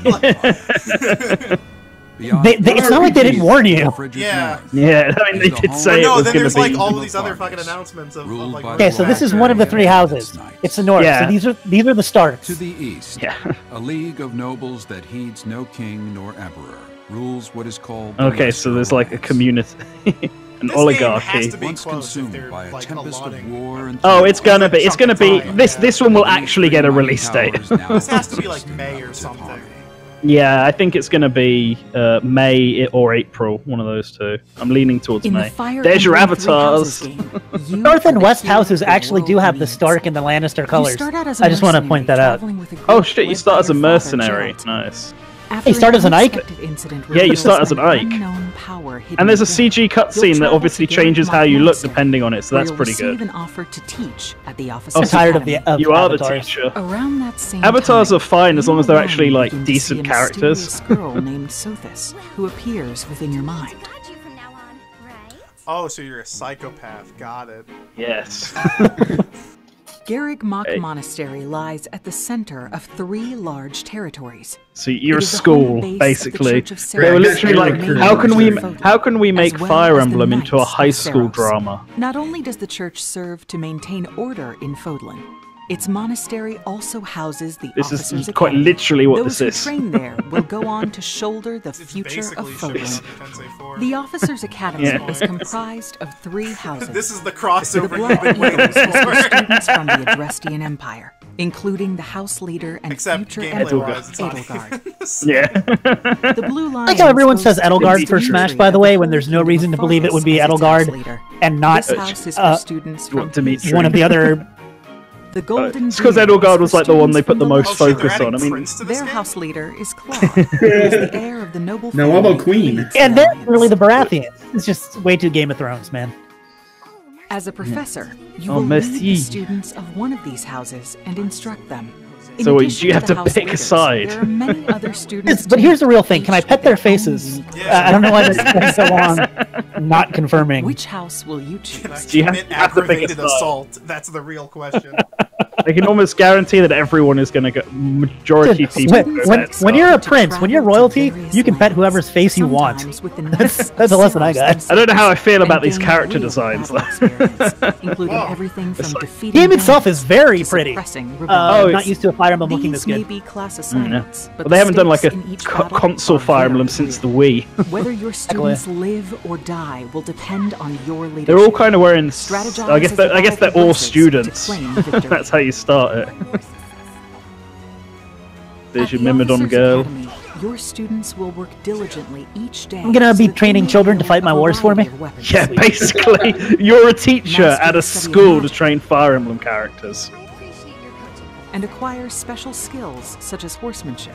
It's not like they didn't warn you. Yeah. Yeah, I mean, they did say it was then going there's to be... like all of these other fucking announcements of like... Okay, so this is one of the 3 houses. It's the north. Yeah. So these are the Starks. To the east, a league of nobles that heeds no king nor emperor rules what is called the Okay, so there's like a community, an oligarchy. Once consumed by a tempest of war and Oh, it's gonna be. This one will actually get a release date. This has to be like May or something. Yeah, I think it's gonna be May or April, one of those two. I'm leaning towards May. There's your avatars. North and West houses actually do have the Stark and the Lannister colors. I just want to point that out. Oh shit, you start as a mercenary. Nice. You start as an Ike? Yeah, you start as an Ike. And there's a CG cutscene that obviously changes how you look depending on it, so that's pretty good. I'm tired of the You are the avatars. teacher. Avatars are fine as long as they're actually like decent characters. Girl named Sothis, who appears within your mind. Oh, so you're a psychopath. Got it. Yes. Garrig Mach Monastery lies at the center of 3 large territories. So you're a school, basically. They were literally like, how can we make Fire Emblem into a high school drama? Not only does the church serve to maintain order in Fodlan, its monastery also houses the This is quite literally what this is. Those who train there will go on to shoulder the future of Fodlan. The Officers' Academy is comprised of 3 houses. This is the crossover. The Blood Eagles is for students from the Adrestian Empire, including the House Leader and future Emperor Edelgard. Yeah. The Blue Line. I like how everyone says Edelgard for Smash, by the way, when there's no reason to believe it would be Edelgard and not This house is for students from one of the other. The Golden it's because Edelgard was like the one they put the most focus on. I mean, their house leader is Claude, who is the heir of the noble family. Now, what about Queen? And they're really the Baratheons. It's just way too Game of Thrones, man. As a professor, you will lead the students of one of these houses and instruct them. So you have to pick a side. There are many other students. But here's the real thing: can I pet their faces? I don't know why this been so long. Not confirming. Which house will you choose? Do you have to pick a Aggravated side? assault. That's the real question. I can almost guarantee that everyone is going to go. Majority Dude, people. when you're a prince, when you're royalty, you can pet whoever's face you want. That's a lesson I got. I don't know how I feel about these character designs. Including everything from defeating The game itself is very pretty. Oh, not used to a Fire Emblem looking this good. But they haven't done like a console Fire Emblem since the Wii. Whether your students live or die will depend on your leadership. They're all kind of wearing. I guess they're all students. That's how you start it. There's your Mimidon girl. Your students will work diligently each day. I'm gonna be training children to fight my wars for me. Yeah, basically, you're a teacher at a school to train Fire Emblem characters. And acquire special skills such as horsemanship.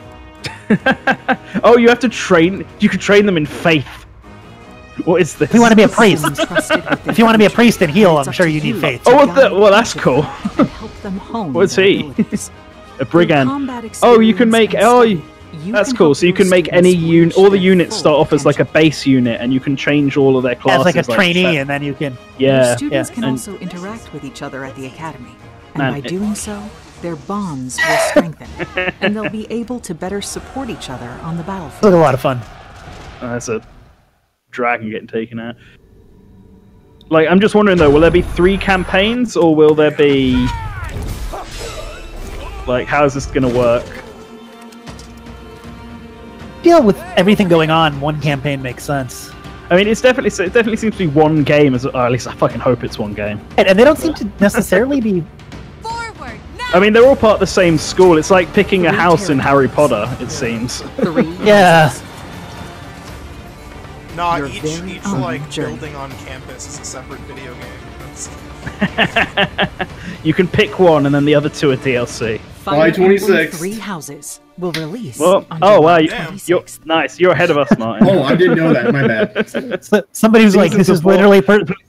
Oh, you have to train. You can train them in faith. What is this? If you want to be a priest, if you want to be a priest and heal, I'm sure you need faith. Oh, well, that's cool. What's he? A brigand. Oh, you can make. Oh, that's cool. So you can make any unit. All the units start off as like a base unit, and you can change all of their classes. As like a trainee, and then you can. Yeah. Students can also interact with each other at the academy, and by doing so, their bonds will strengthen, and they'll be able to better support each other on the battlefield. It's a lot of fun. Oh, that's a dragon getting taken out. Like, I'm just wondering though, will there be 3 campaigns, or will there be like, how is this gonna work? Deal with everything going on. One campaign makes sense. I mean, it definitely seems to be one game, or at least I fucking hope it's one game. And they don't seem to necessarily be. I mean, they're all part of the same school. It's like picking a house in Harry Potter, it seems. Yeah. Nah, each like building on campus is a separate video game. You can pick one, and then the other 2 are DLC. July 26th. 3 houses will release. Well, on oh wow, July you're 26th. nice. You're ahead of us, Martin. Oh, I didn't know that. My bad. So somebody was like, Season "This is before. literally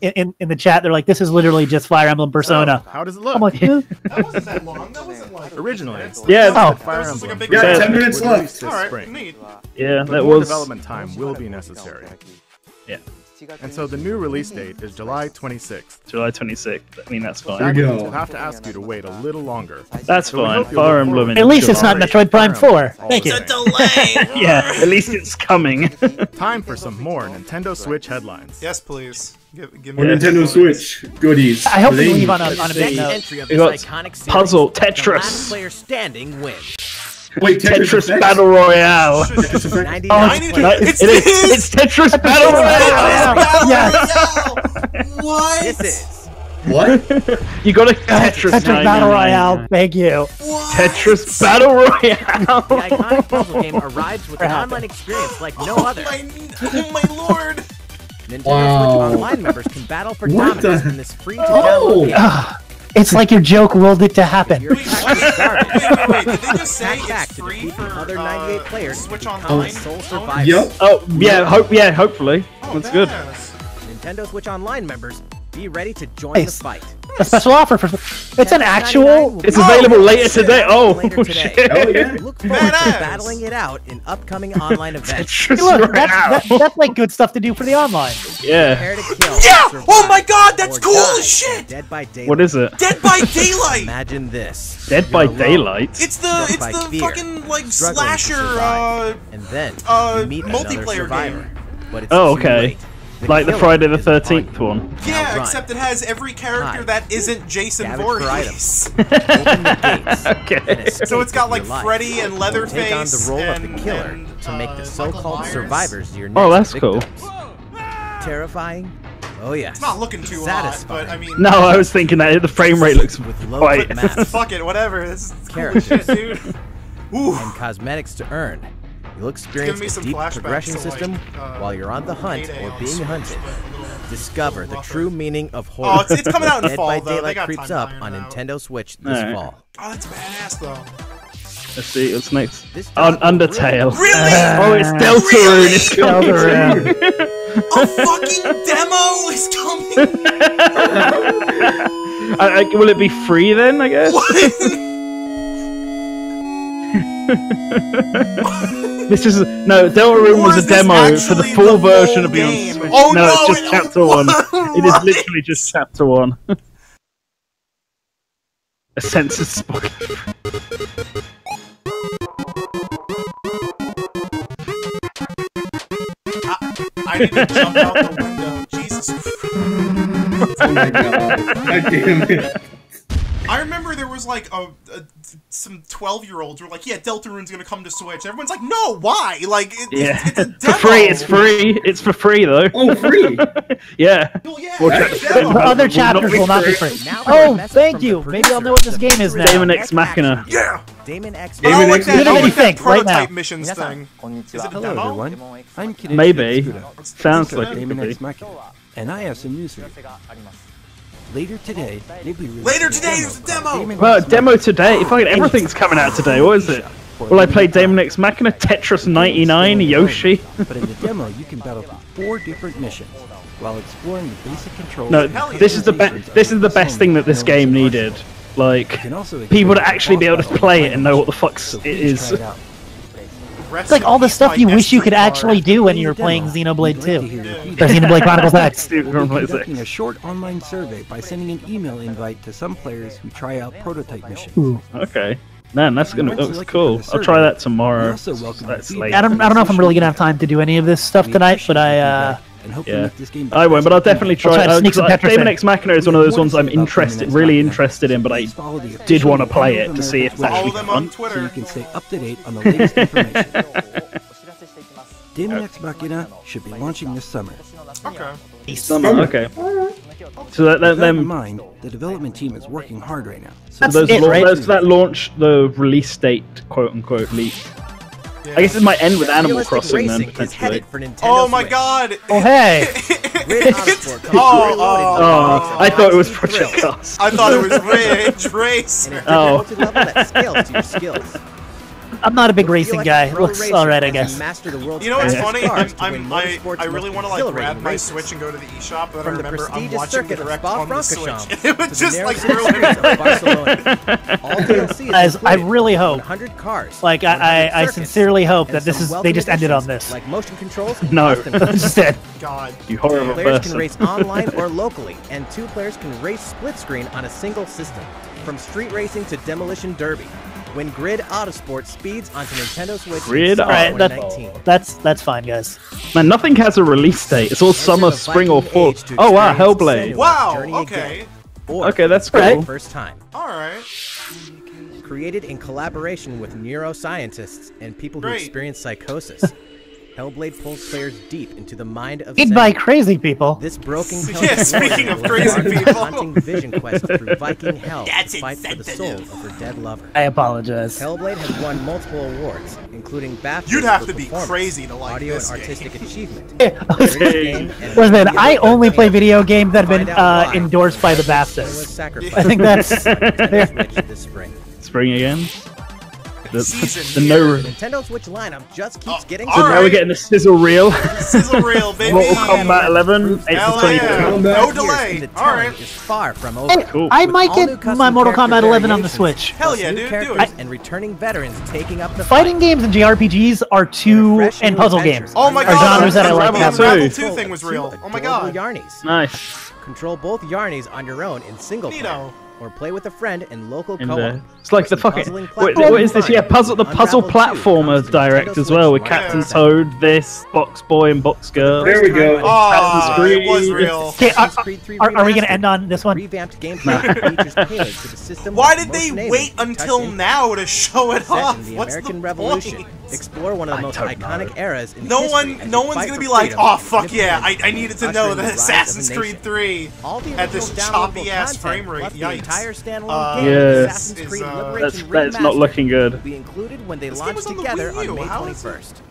in the chat." They're like, "This is literally just Fire Emblem Persona." How does it look? I'm like, "Huh?" That wasn't that long. That wasn't like Originally. Yeah. Oh. Fire That was like a Emblem big Yeah, Yeah. 10 minutes would release left. this All right, spring. neat. Yeah, But that more was. development time will be necessary. Yeah, And so the new release date is July 26th. July 26th. I mean, that's There fine. we We'll go. have to ask you to wait a little longer. That's So we fine. hope you'll Fire look Emblem. in At least it's not July. Metroid Prime 4. Thank you. delay. Yeah, at least it's coming. Time for some more Nintendo Switch headlines. Yes, please. Give Or me Nintendo Switch goodies. I hope we They- leave on a big Next note. entry of We this got iconic series, puzzle, the last Tetris. player standing wins. Wait, Tetris Effect? Battle Royale. Tetris Effect? 99 No, players. it is. It's Tetris Battle Royale. Yes. What? This is What? You got a Tetris. Tetris Battle Royale. Thank you. Tetris Battle the Royale. iconic puzzle game arrives with an online experience like no other. Oh my lord! Nintendo Wow. Switch Online members can battle for What dominance the- in this free-to-download Oh. game. It's like your joke willed it to happen. Your pack is garbage. Wait, did they just say Hack back it's to free defeat for the other 98 players Switch to become Online? the sole survivor. Yep. Oh yeah, hopefully. That's good. Nintendo Switch Online members, be ready to join Nice. the fight. A special offer for it's an actual. It's available later shit. today. Oh Later today. shit. Oh, yeah. Look forward to Badass. battling it out in upcoming online events. Tetris Look, Royale. that's like good stuff to do for the online. Yeah. Prepare to kill. Yeah! survive, Oh my god, that's or cool die as shit! in Dead by Daylight. What is it? Dead by Daylight. Imagine this. Dead by You're alone, Daylight. It's the Struck by fear, fucking like struggling to slasher. survive, and then you meet another multiplayer survivor. game. But it's Oh, too okay. late. The Like the killer Friday the is upon 13th you. one. Yeah, Now run. except it has every character Hide. that isn't Jason Scavenge for Voorhees. Open the gates. and Okay. escape So it's got with like your life. Freddy and Leatherface. Take on the role of and, the killer and, to make the Michael so-called Myers. survivors your next Oh, that's cool. victims. Terrifying? Oh yes. It's not looking too hot, Satisfying. but I mean. No, I was thinking that the frame rate looks With low quite. foot maps Fuck it, whatever. This is cool Characters. shit, dude. Ooh. and cosmetics to earn. You'll experience me a some deep flashbacks progression to, like, system while you're on the hunt Payday or on being Switch, hunted. but a little Discover the rougher. true meaning of horror. Oh, it's coming out in Dead fall, by though. They Daylight got creeps time up to on iron it out. Nintendo Switch this Alright. fall. Oh, that's badass though. Let's see what's next. This dog will Undertale. Really? Oh, it's Deltarune. It's coming. Deltarune. A fucking demo is coming. Will it be free then? I guess. This is no. Deltarune Or was is a this demo for the actually full the version whole to be on game? Switch. Oh, no, no, it's just it- chapter one. It is What? literally just chapter one. A censored spoiler. I need to jump out the window. Jesus Christ. Oh my god. God damn it. I remember there was like some 12-year-olds were like, yeah, Deltarune's gonna come to Switch. Everyone's like, no, why? Like, Yeah, it's a for demo. free. It's free. It's for free though. Oh, free. Yeah. Well, yeah, Well, it's a check- demo. The other Will chapters not be will not be free. free. Now Oh, a message thank from the you. Maybe I'll know what this game is now. Damon X Machina. Yeah. Damon X But I Damon like X that, I Machina. like that Think, right prototype now. missions thing. Is it a Hello demo? everyone, I'm Kinetic Maybe. Scooter, Sounds Good. like it Damon could X be. Machina, and I have some news for you. Later today, they'll be releasing Later today, there's a demo! Damon Well, X demo today. Fucking everything's coming out today. What is it? Will I play Damon X Machina, Tetris 99, Yoshi? But in the demo, you can battle through 4 different missions while exploring the basic controls. No, and this is the best. This is the best thing that this game needed. Like, You can also people to experience actually be able to boss play it battles and know what the online, fuck so it please is. try it out. It's like all the stuff you wish you could actually do when you're playing Xenoblade 2. Or Xenoblade Chronicles X. We'll be conducting a short online survey by sending an email invite to some players who try out prototype missions. Ooh. Okay, man, that's gonna Once looks selected cool. for the I'll try survey, that tomorrow. you're also welcome That's to late. I don't know if I'm really gonna have time to do any of this stuff tonight, but Yeah, I won't, but I'll definitely try. try to sneak some Tetris Damon in. X Machina is one of those ones I'm really interested in, but I did want to play it to see if it's Follow actually them on fun. Twitter. so you can stay up to date on the latest information. Damon X Machina should be launching this summer. Okay. Summer, okay. So With that in then mind, the development team is working hard right now. So That's those it, right? that launch the release date, quote unquote, leak. I guess it might end with Animal Realistic Crossing then Racing is potentially. headed for Nintendo Oh my Switch. god! Oh, hey! I thought it was Project Cars. I thought it was Ridge Race. Multi-level that scales to your skills. I'm not a big racing guy. Looks alright, I guess. You know what's funny? I really want to like grab my Switch and go to the eShop, but I remember I'm watching the Direct on the Switch. It was just like ruining it. As I really hope, like I sincerely hope that this is they just ended on this. Like motion controls. No, instead. God, you horrible players person. can race online or locally, and 2 players can race split screen on a single system, from street racing to demolition derby. When Grid Autosport speeds onto Nintendo Switch. Grid that's fine, guys. Man, nothing has a release date. It's all summer, spring, or fall. Oh wow, Hellblade. Wow. Okay. Okay, that's cool. First time. All right. Created in collaboration with neuroscientists and people who experience psychosis. Hellblade pulls players deep into the mind of Made by crazy people. This broken speaking of crazy people, haunting vision quest through Viking hell to fight for the soul of her dead lover. I apologize. Hellblade has won multiple awards, incling BAFTA. You'd have to be crazy to like audio this and artistic game. achievement. Listen, I only play video games that have been endorsed by the BAFTAs. I think that's this spring. Spring again. The Nintendo Switch lineup just keeps getting. So now we're getting the sizzle reel. Sizzle reel, baby. Mortal Kombat 11, 8 to 22. No delay. All right. Is far from over. Cool. I might get my Mortal Kombat 11 on the Switch. Hell yeah, dude, do it. And returning veterans taking up the fighting games and JRPGs are and puzzle games. Oh my God, are genres that I like. The Rebel 2 thing was real. Oh my God. Yarnies. Nice. Control both Yarnies on your own in single player. Or play with a friend in local co-op. It's like the fucking what is this? Yeah, the puzzle platformer direct as well with Captain Toad, this Box Boy and Box Girl. There we go. Oh, it was real. Okay, are we gonna end on this one? Revamped gameplay features payloads to the system. Why did they wait until now to show it off? The What's American the Revolution. point? Explore one of the most iconic eras in no history. No one's gonna be like, oh fuck yeah, I needed to know that Assassin's Creed 3 at this choppy ass frame rate. Yikes. That's not looking good. Will be included when they launch together on May 21st.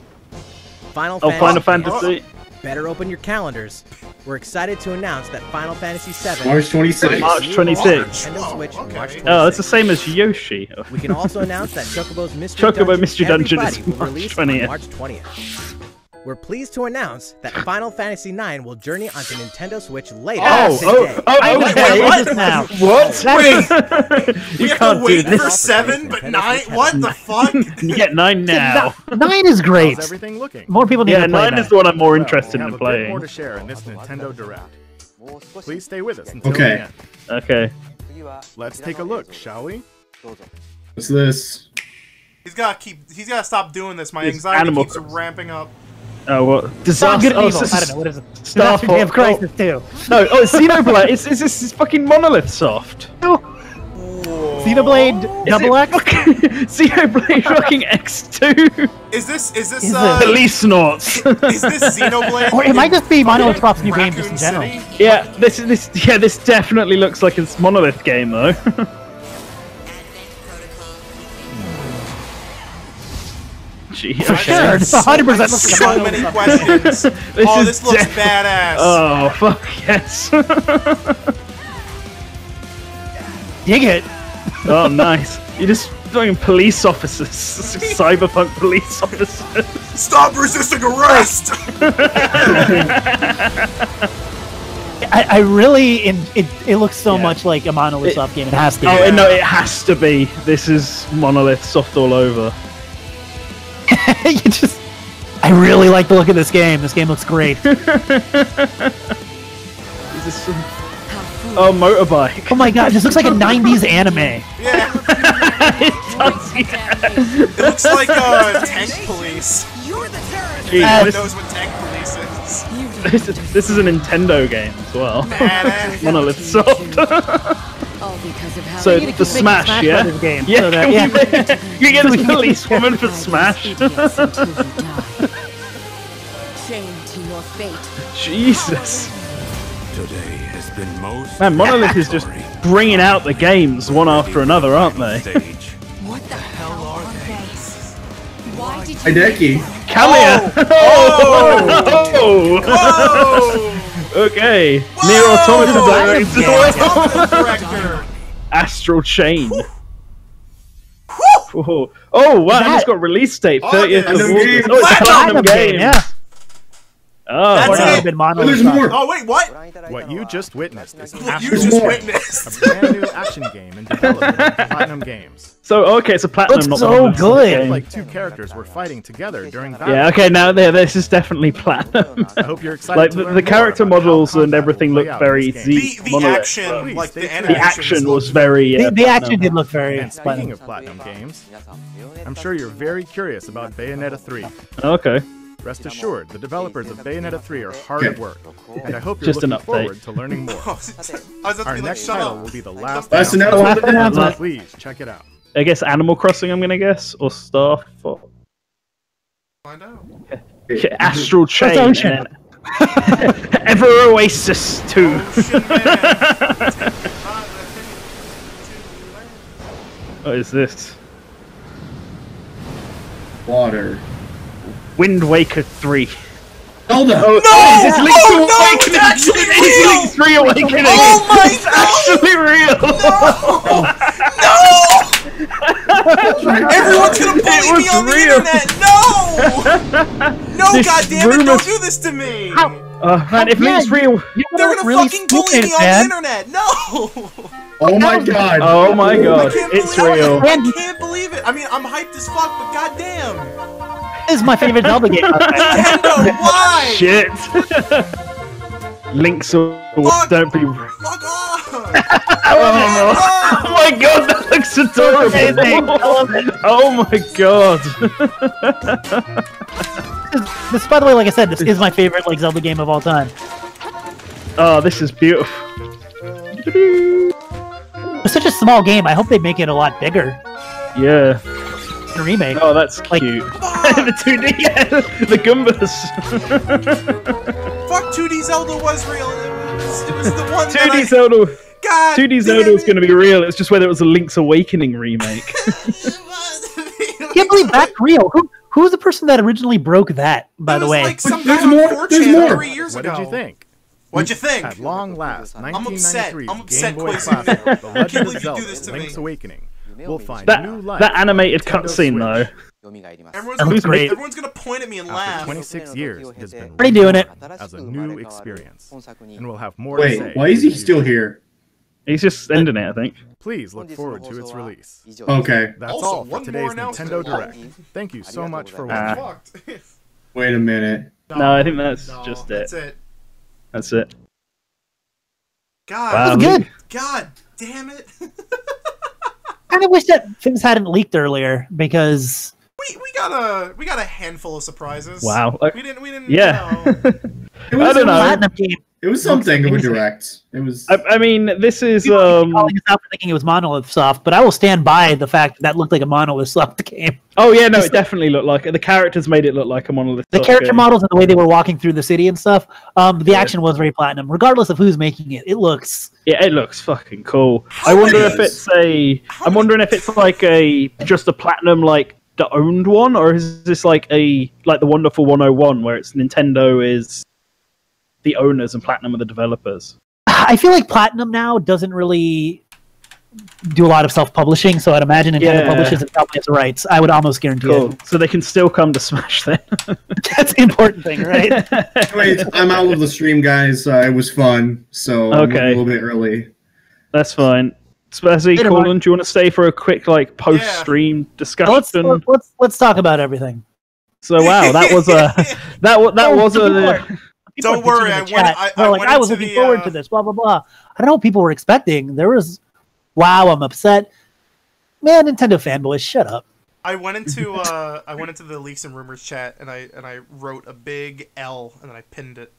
Final Fantasy. Better open your calendars. We're excited to announce that Final Fantasy VII March 26th. March 26th. Switch, March 26th. Oh, it's the same as Yoshi. We can also announce that Chocobo's Mystery Dungeon is March 20th. We're pleased to announce that Final Fantasy IX will journey onto Nintendo Switch later today. Okay. What? Wait, we have to wait for 7, but 9? What the fuck? You get 9 now. 9 is great. How's everything looking? More people need to play 9 is the one I'm more interested we in have a bit playing. more to share in this Nintendo Direct. Please stay with us until the end. Okay. Let's take a look, shall we? What's this? He's gotta stop doing this. My anxiety keeps ramping up. Oh, what? Disaster. Good and evil. I don't know. What is it? Disaster Day of Crisis 2. No, it's Xenoblade. Is this fucking Monolith Soft? Xenoblade Double X? Xenoblade fucking X2. Is this Police Snorts. Is this Xenoblade? Or it might just be Monolith Soft's new game just in general. Yeah, this definitely looks like a Monolith game though. For sure, it's 100% so many questions. This looks badass. Oh, fuck yes. Dig it. Oh, nice. You're just doing police officers. Cyberpunk police officers. Stop resisting arrest! I really, it looks so much like a Monolith Soft game. It has to be. Oh, no, it has to be. This is Monolith Soft all over. I really like the look of this game. This game looks great. Oh, motorbike. Oh my god, this looks like a 90s anime. Yeah. It does, It looks like Tank Police. You're the terrorist. Everyone knows what Tank Police is. This is a Nintendo game as well. Monolith Soft. All because of how So the Smash, yeah? Game, Yeah, so that, you get this police woman for Smash. Shame to your fate. Jesus. Today has been most. Man, Monolith is just bringing out the games one after another, aren't they? What the hell are they? Why did you... Hideki. Kalia! Oh! Oh! Okay. Whoa! Near Automata Director. director. Astral Chain. Whoa. Oh wow! And it's got release date 30th of August. Oh, it's a Platinum game. Yeah. Oh, That's wow. it. There's more. Oh wait, what? What you just witnessed is What you Astral just Chain, witnessed. a brand new action game in development by Platinum Games. So okay, it's a Platinum. Looks not so one good. game. Like two characters were fighting together during battle. Yeah. Okay. Now this is definitely Platinum. I hope you're excited Like to the learn more character about how models and combat everything will play look out in very this game. Z. The monolith. action, like the Please, The action was very. The Platinum. action did look very. And speaking of Platinum Games, I'm sure you're very curious about Bayonetta 3. Okay. Rest assured, the developers of Bayonetta 3 are hard at work, and I hope you're Just an looking update. forward to learning more. I was about to Our be like, next shut title up. will be the last Last announcement. announcement. So please check it out. I guess Animal Crossing. I'm gonna guess or Star Fox. Find out. Astral Chain. Ocean. and then Ever Oasis 2. Ocean Man. What is this? Water. Wind Waker 3. Zelda. Oh, No! is this Link's Oh, no, Awakening? it's actually It's real! Link's Reawakening! Oh my It's actually real! No! Everyone's gonna bully me on the internet! No! No, This goddammit, rumor- don't do this to me! Man, if Link's real... They're gonna really fucking bully me on the internet! No! Oh my god. Oh my I god, can't it's believe real. it! I can't believe it! I mean, I'm hyped as fuck, but goddamn! This is my favorite Zelda game. Nintendo, why? Shit! Link's Fuck. don't be... Fuck off! Oh my god, that looks adorable! Oh my god! This, by the way, like I said, this is my favorite like Zelda game of all time. Oh, this is beautiful. It's such a small game. I hope they make it a lot bigger. Yeah. In a remake. Oh, that's Like- cute. The 2D, yeah, the Goombas. Fuck, 2D Zelda was real. It was the one 2D Zelda. God 2D Zelda was going to be real. It's just whether it was a Link's Awakening remake. I can't believe that's real. Who's the person that originally broke that? By the way, like some There's guy on more, there's 4chan more. 3 years What ago. did you think? What'd you think? At long last, 1993's I'm upset, Game Boy Quasi. Classic, The I can't Legend believe of you do Zelda: this to Link's me. Awakening, will find new life. That animated on Nintendo cutscene, Switch. though. Everyone's great. everyone's gonna point at me and After laugh. 26 years, it has been Already doing it. as a new experience, and we'll have more to Wait, say. why is he still here? He's just ending it, I think. Please look forward to its release. Okay. That's Also, all for one today's more announcement. Nintendo Direct. Thank you so much for Ah. watching. Fucked. Wait a minute. No, I think that's just it. That's it. That's it. God. Wow. good. God damn it. I kind of wish that things hadn't leaked earlier because we got a handful of surprises. Wow. We didn't. Yeah. You know. It was I don't know. Platinum game. It was something of a direct. It was. I mean, this is People keep calling us out for thinking it was Monolith Soft, but I will stand by the fact that looked like a Monolith Soft game. Oh yeah, no, it definitely looked like it. The characters made it look like a Monolith. The Soft character game. models and the way they were walking through the city and stuff. The action was very Platinum, regardless of who's making it. It looks. Yeah, it looks fucking cool. How I wonder many- if it's a. I'm wondering if it's like a just a Platinum like the owned one, or is this like a like the Wonderful 101 where it's Nintendo is the owners and Platinum are the developers. I feel like Platinum now doesn't really do a lot of self-publishing, so I'd imagine Nintendo Yeah. publishes and probably has the rights. I would almost guarantee Cool. it. So they can still come to Smash then. That's the important thing, right? Anyways, I'm out of the stream, guys. It was fun, so I'm Okay. a little bit early. That's fine. Spazzy, Later, Kawlun, do you want to stay for a quick like post-stream discussion? Let's talk about everything. So wow, that was a that was a. Don't People are worry, pitching I in the went- chat. I They're like, went I was into looking the, forward to this, blah blah blah. I don't know what people were expecting. There was, wow, I'm upset. Man, Nintendo fanboys, shut up. I went into the leaks and rumors chat and I wrote a big L and then I pinned it.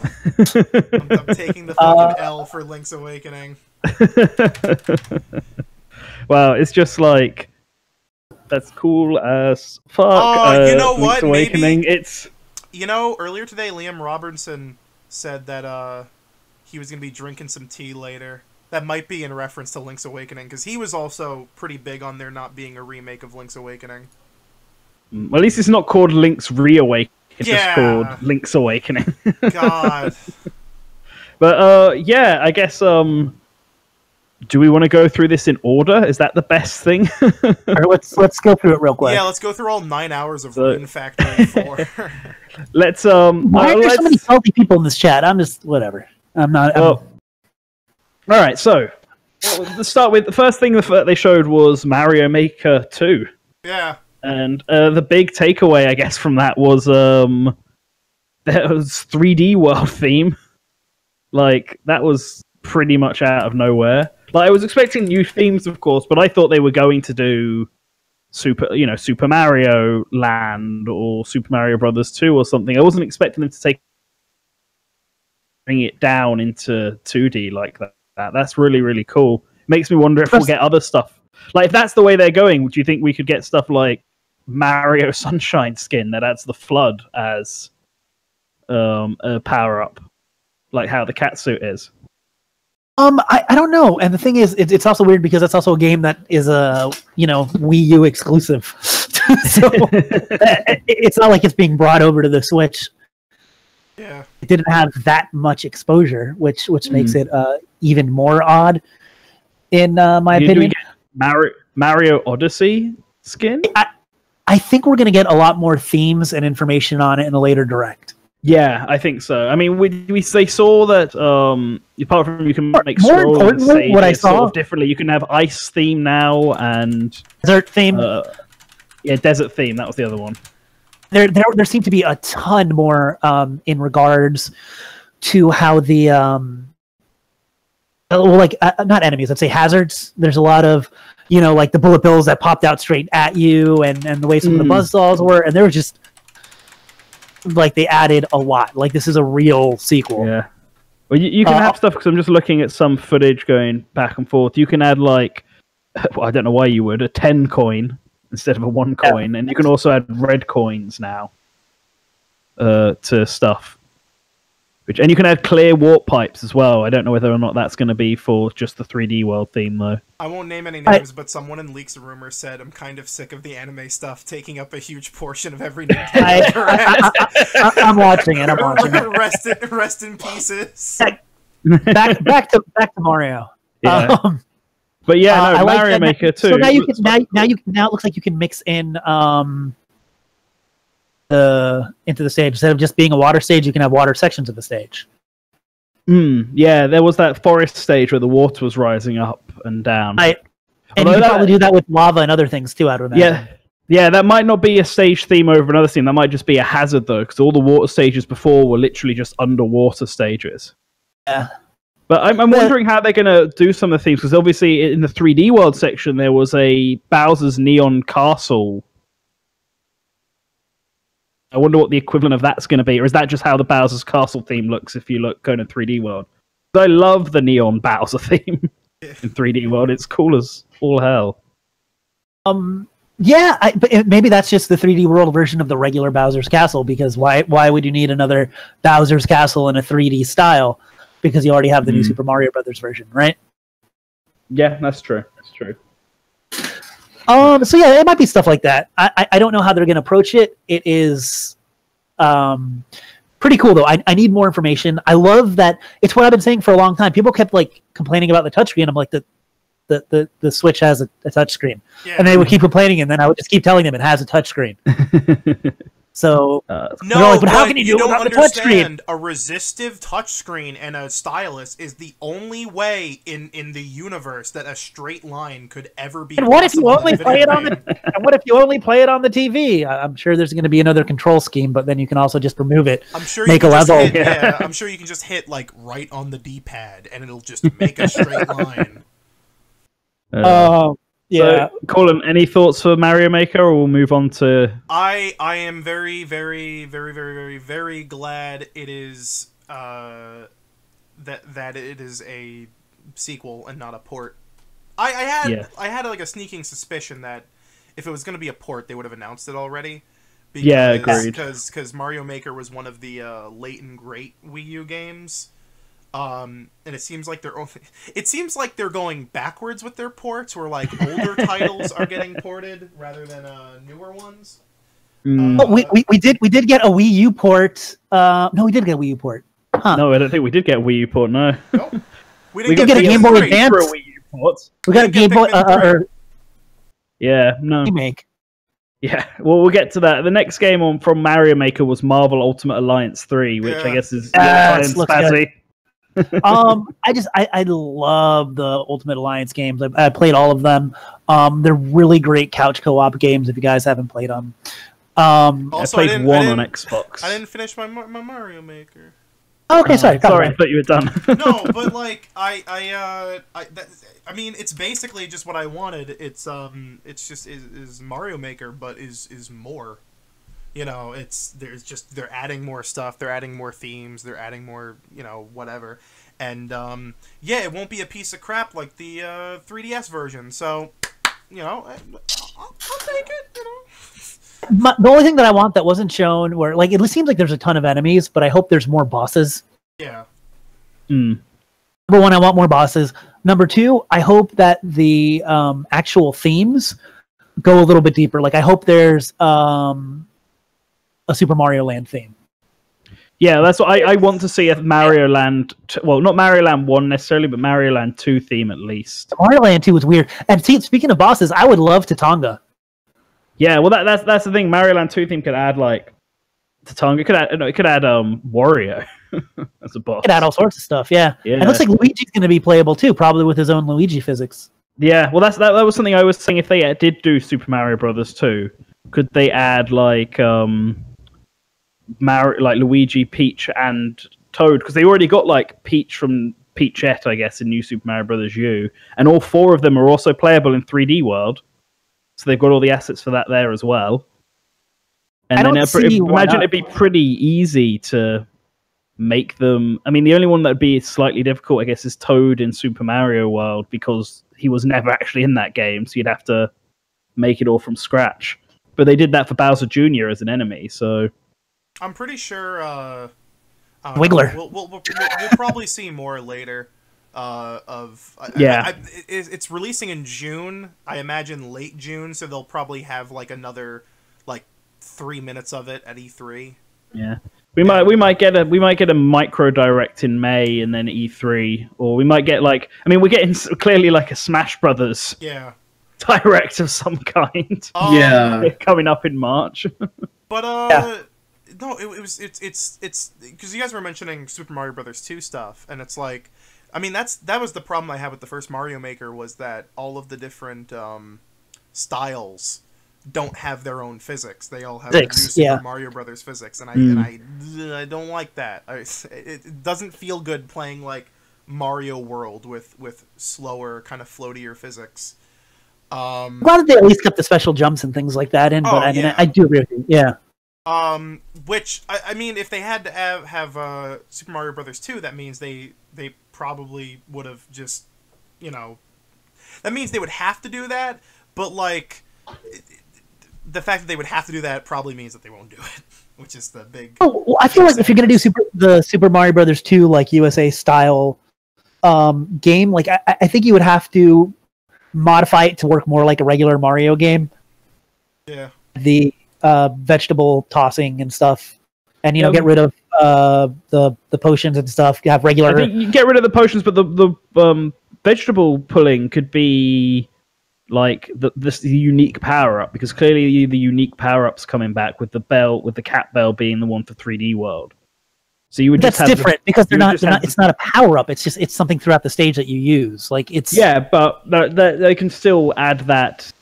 I'm taking the fucking L for Link's Awakening. Wow, it's just like that's cool as fuck. Oh, you know Link's what? Awakening. Maybe- It's You know, earlier today, Liam Robertson said that he was gonna be drinking some tea later. That might be in reference to Link's Awakening because he was also pretty big on there not being a remake of Link's Awakening. well, at least it's not called Link's Reawakening. It's Yeah. just called Link's Awakening. God. But yeah, I guess do we want to go through this in order? Is that the best thing? let's go through it real quick. Yeah, let's go through all 9 hours of Rune Factory 4. Let's Why are there so many salty people in this chat? I'm just whatever. I'm not. All right, so let's start with the first thing they showed was Mario Maker 2. Yeah. And the big takeaway, I guess, from that was there was 3D world theme. Like, that was pretty much out of nowhere. Like, I was expecting new themes, of course, but I thought they were going to do Super Mario Land or Super Mario Brothers 2 or something. I wasn't expecting them to bring it down into 2D like that. That's really, really cool. Makes me wonder if we'll get other stuff. Like, if that's the way they're going, do you think we could get stuff like Mario Sunshine skin that adds the flood as a power-up? Like how the catsuit is. I don't know. And the thing is, it's also weird because it's also a game that is a Wii U exclusive. So it's not like it's being brought over to the Switch. Yeah, it didn't have that much exposure, which makes it even more odd. In my opinion, Mario Odyssey skin. I think we're going to get a lot more themes and information on it in a later direct. Yeah, I think so. I mean, they saw that apart from you can make more importantly, what I saw sort of differently. You can have ice theme now and desert theme. Yeah, desert theme. That was the other one. There seemed to be a ton more in regards to how the not enemies. I'd say hazards. There's a lot of like the bullet bills that popped out straight at you, and the way some of the buzzsaws were, and there was just. Like they added a lot. Like this is a real sequel. Yeah. Well, you can have stuff because I'm just looking at some footage going back and forth. You can add like, well, I don't know why you would, a 10 coin instead of a 1 coin, and you can also add red coins now to stuff. And you can add clear warp pipes as well. I don't know whether or not that's going to be for just the 3D world theme though. I won't name any names, but someone in Leaks and Rumors said, I'm kind of sick of the anime stuff taking up a huge portion of every Nintendo Direct. I'm watching it. I'm watching it. Rest in pieces. Back to Mario. Yeah. But yeah, no, Mario Maker 2. So now you can now it looks like you can mix in into the stage. Instead of just being a water stage, you can have water sections of the stage. Yeah, there was that forest stage where the water was rising up and down. And you can probably do that with lava and other things too, I would imagine. Yeah, that might not be a stage theme over another theme. That might just be a hazard though, because all the water stages before were literally just underwater stages. Yeah. But I'm wondering how they're going to do some of the themes, because obviously in the 3D world section there was a Bowser's Neon Castle. I wonder what the equivalent of that's going to be, or is that just how the Bowser's Castle theme looks if you go in a 3D world? I love the Neon Bowser theme in 3D world. It's cool as all hell. Yeah, but maybe that's just the 3D world version of the regular Bowser's Castle, because why would you need another Bowser's Castle in a 3D style? Because you already have the new Super Mario Brothers version, right? Yeah, that's true. That's true. So yeah, it might be stuff like that. I don't know how they're going to approach it. It is pretty cool though. I need more information. I love that. It's what I've been saying for a long time. People kept like complaining about the touchscreen. I'm like, the Switch has a touchscreen, and they would keep complaining, and then I would just keep telling them it has a touchscreen. So no, like, but how can you do don't it without the touchscreen? A resistive touchscreen and a stylus is the only way in the universe that a straight line could ever be. And what if you only play it on the? And what if you only play it on the TV? I'm sure there's going to be another control scheme, but then you can also just remove it. I'm sure make a level. I'm sure you can just hit like right on the D-pad, and it'll just make a straight line. Yeah. So, Kawlun, any thoughts for Mario Maker, or we'll move on to... I am very, very, very, very, very, very glad it is that it is a sequel and not a port. I had like a sneaking suspicion that if it was going to be a port, they would have announced it already. Because, yeah, agreed. Because Mario Maker was one of the late and great Wii U games. And it seems like they're going backwards with their ports, where like older titles are getting ported rather than newer ones. We did get a Wii U port. No, we did get a Wii U port. No, I don't think we did get a Wii U port. No. Nope. We did didn't get a Game Boy Advance. For a Wii U port. We got a Game Boy. Yeah. No. Remake. Yeah, well, we'll get to that. The next game from Mario Maker was Marvel Ultimate Alliance 3, which I guess is Spazzy. I love the Ultimate Alliance games. I played all of them. They're really great couch co-op games if you guys haven't played them. Also, I played one on Xbox. I didn't finish my Mario Maker. Oh, okay, sorry. Sorry, I thought you were done. No, but like I mean, it's basically just what I wanted. It's just is Mario Maker, but is more. You know, they're adding more stuff, they're adding more themes, they're adding more, you know, whatever. And yeah, it won't be a piece of crap like the 3DS version. So, you know, I'll take it. You know. The only thing that I want that wasn't shown, where like it seems like there's a ton of enemies, but I hope there's more bosses. Yeah. Number one, I want more bosses. Number two, I hope that the actual themes go a little bit deeper. Like I hope there's a Super Mario Land theme. Yeah, that's what I want to see. A Mario Land, well, not Mario Land 1 necessarily, but Mario Land 2 theme at least. Mario Land 2 was weird. And speaking of bosses, I would love Tatanga. Yeah, well, that's the thing. Mario Land 2 theme could add like Tatanga. It could add Wario as a boss. It could add all sorts of stuff. Yeah. And it looks like Luigi's going to be playable too, probably with his own Luigi physics. Yeah, well, that was something I was saying. If they did do Super Mario Brothers 2, could they add like Luigi, Peach, and Toad? Because they already got like Peach from Peachette, I guess, in New Super Mario Brothers U, and all four of them are also playable in 3D World. So they've got all the assets for that there as well. And then imagine it'd be pretty easy to make them. I mean, the only one that'd be slightly difficult, I guess, is Toad in Super Mario World, because he was never actually in that game, so you'd have to make it all from scratch. But they did that for Bowser Jr. as an enemy, so I'm pretty sure Wiggler. We'll probably see more later. It's releasing in June. I imagine late June, so they'll probably have like another 3 minutes of it at E3. Yeah, we might get a micro direct in May and then E3, or we might get we're getting clearly like a Smash Brothers direct of some kind. Coming up in March. But no, it's because you guys were mentioning Super Mario Brothers 2 stuff, and it's like, I mean, that was the problem I had with the first Mario Maker, was that all of the different styles don't have their own physics. They all have new Super Mario Brothers physics, and I don't like that. It doesn't feel good playing like Mario World with slower, kind of floatier physics. I'm glad that they at least kept the special jumps and things like that in, but I do agree with you. Yeah. Which I mean, if they had to have Super Mario Brothers 2, that means they probably would have just, that means they would have to do that. But like, the fact that they would have to do that probably means that they won't do it, which is the big. Oh, well, I feel like if you're gonna do the Super Mario Brothers 2 like USA style game, like I think you would have to modify it to work more like a regular Mario game. Yeah. The vegetable tossing and stuff, and get rid of the potions and stuff. You have regular. I think you get rid of the potions, but the vegetable pulling could be like the unique power up, because clearly the unique power ups coming back with the bell, with the cat bell being the one for 3D World. So you would that's different because they're not. It's not a power up. It's something throughout the stage that you use. Like it's but they can still add that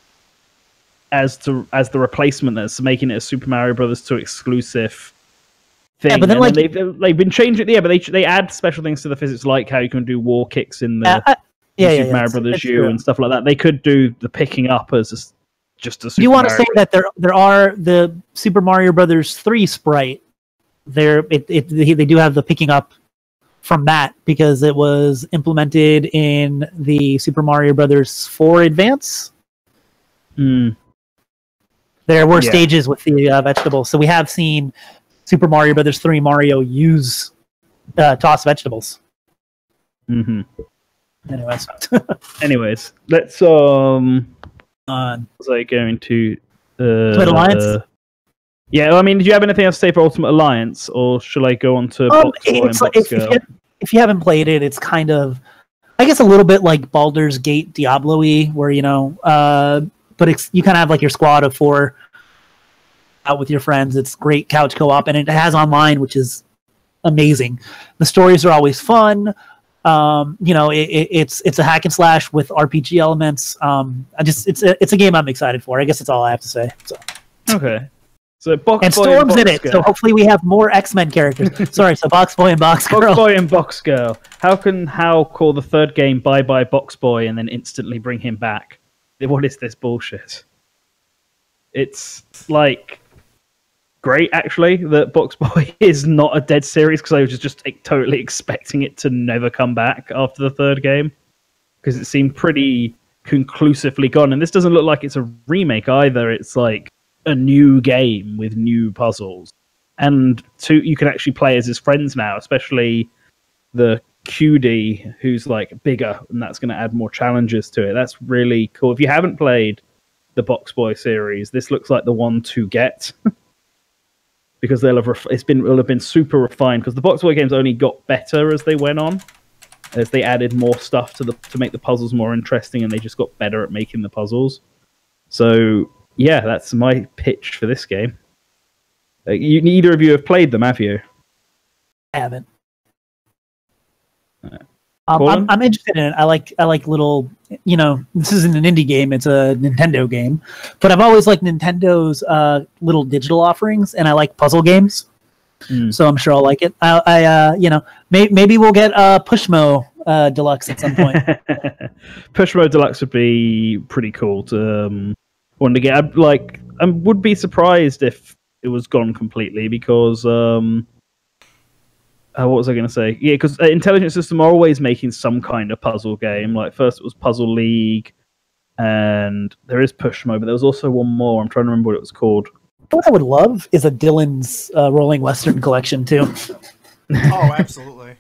as the replacement, that's making it a Super Mario Brothers 2 exclusive thing. Yeah, but then they've been changing it. Yeah, but they add special things to the physics, like how you can do wall kicks in the Super Mario Brothers U and stuff like that. They could do the picking up as just a Super. You want to say that there are the Super Mario Brothers 3 sprite. They do have the picking up from that because it was implemented in the Super Mario Brothers 4 Advance. There were stages with the vegetables, so we have seen Super Mario Brothers 3 Mario use toss vegetables. Anyways, let's was I going to Ultimate Alliance? Yeah, I mean, did you have anything else to say for Ultimate Alliance, or shall I go on to Box Boy and Box Girl? If you haven't played it, it's kind of, I guess, a little bit like Baldur's Gate Diablo-y, where, but you kind of have like your squad of 4 out with your friends. It's great couch co-op, and it has online, which is amazing. The stories are always fun. It's a hack and slash with RPG elements. It's a game I'm excited for. I guess that's all I have to say. So. Okay. So Box and Boy Storm's and in it, so hopefully we have more X-Men characters. Sorry, so Box Boy and Box Girl. Box Boy and Box Girl. How can Hal call the third game Bye Bye Box Boy and then instantly bring him back? What is this bullshit? It's like great, actually, that Box Boy is not a dead series, because I was just totally expecting it to never come back after the third game, because it seemed pretty conclusively gone. And this doesn't look like it's a remake either. It's like a new game with new puzzles, and you can actually play as his friends now, especially the QD, who's like bigger, and that's going to add more challenges to it. That's really cool. If you haven't played the Box Boy series, this looks like the one to get. Because they'll have been super refined, because the Box Boy games only got better as they went on, as they added more stuff to make the puzzles more interesting, and they just got better at making the puzzles. So yeah, that's my pitch for this game. Neither of you have played them, have you? I haven't. I'm interested in it. I like little, this isn't an indie game, it's a Nintendo game, but I've always liked Nintendo's little digital offerings, and I like puzzle games, so I'm sure I'll like it. Maybe we'll get Pushmo Deluxe at some point. Pushmo Deluxe would be pretty cool to want to get. I would be surprised if it was gone completely, because what was I going to say? Yeah, because Intelligent System are always making some kind of puzzle game. Like, first it was Puzzle League, and there is Pushmo, but there was also one more. I'm trying to remember what it was called. What I would love is a Dylan's Rolling Western collection, too. Oh, absolutely.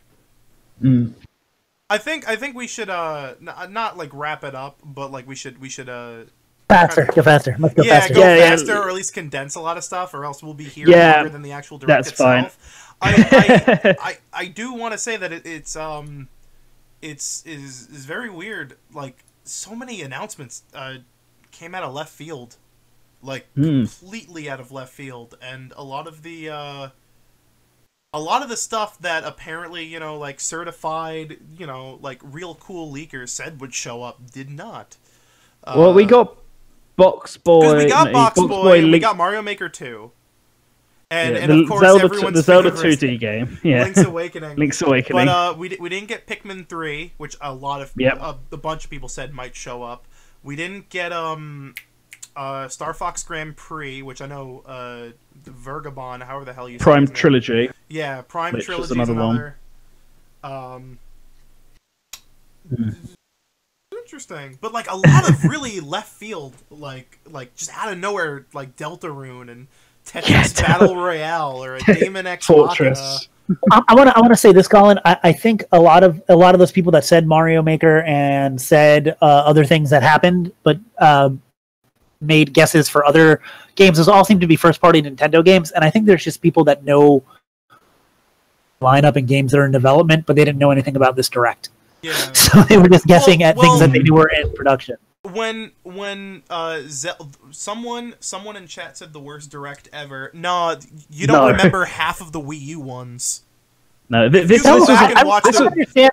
I think we should not like wrap it up, but like we should go faster. Let's go faster. Go faster, or at least condense a lot of stuff, or else we'll be here longer than the actual direct itself. Fine. I do want to say that it's very weird. Like, so many announcements came out of left field, like completely out of left field, and a lot of the stuff that apparently like certified like real cool leakers said would show up did not. Well, we got Box Boy. We got Box Boy. We got Mario Maker 2. And of course, the Zelda 2D game, Link's Awakening. Link's Awakening. But we didn't get Pikmin 3, which a bunch of people said might show up. We didn't get Star Fox Grand Prix, which I know Vergabon, however the hell you say Prime Trilogy. Yeah, Prime Trilogy is another. Interesting, but like a lot of really left field, like just out of nowhere, like Deltarune and Tetris Battle Royale or a Daemon X Fortress. I want to say this, Colin. I think a lot of those people that said Mario Maker and said other things that happened, but made guesses for other games, those all seem to be first-party Nintendo games. And I think there's just people that know lineup and games that are in development, but they didn't know anything about this direct. Yeah. So they were just guessing at things that they knew were in production. When someone in chat said the worst direct ever. No, you don't remember half of the Wii U ones. No, I don't understand.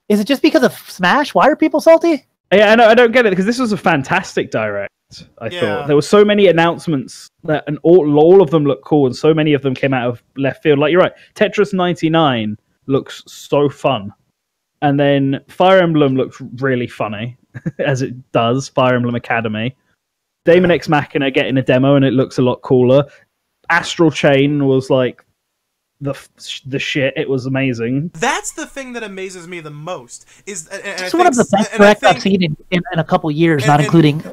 Is it just because of Smash? Why are people salty? Yeah, I don't get it, because this was a fantastic direct. I thought there were so many announcements and all of them look cool, and so many of them came out of left field. Like, you're right, Tetris 99 looks so fun, and then Fire Emblem looks really funny. As it does, Fire Emblem Academy. Daemon X Machina getting a demo, and it looks a lot cooler. Astral Chain was like the shit. It was amazing. That's the thing that amazes me the most. It's one of the best directs I've seen in a couple years, not including.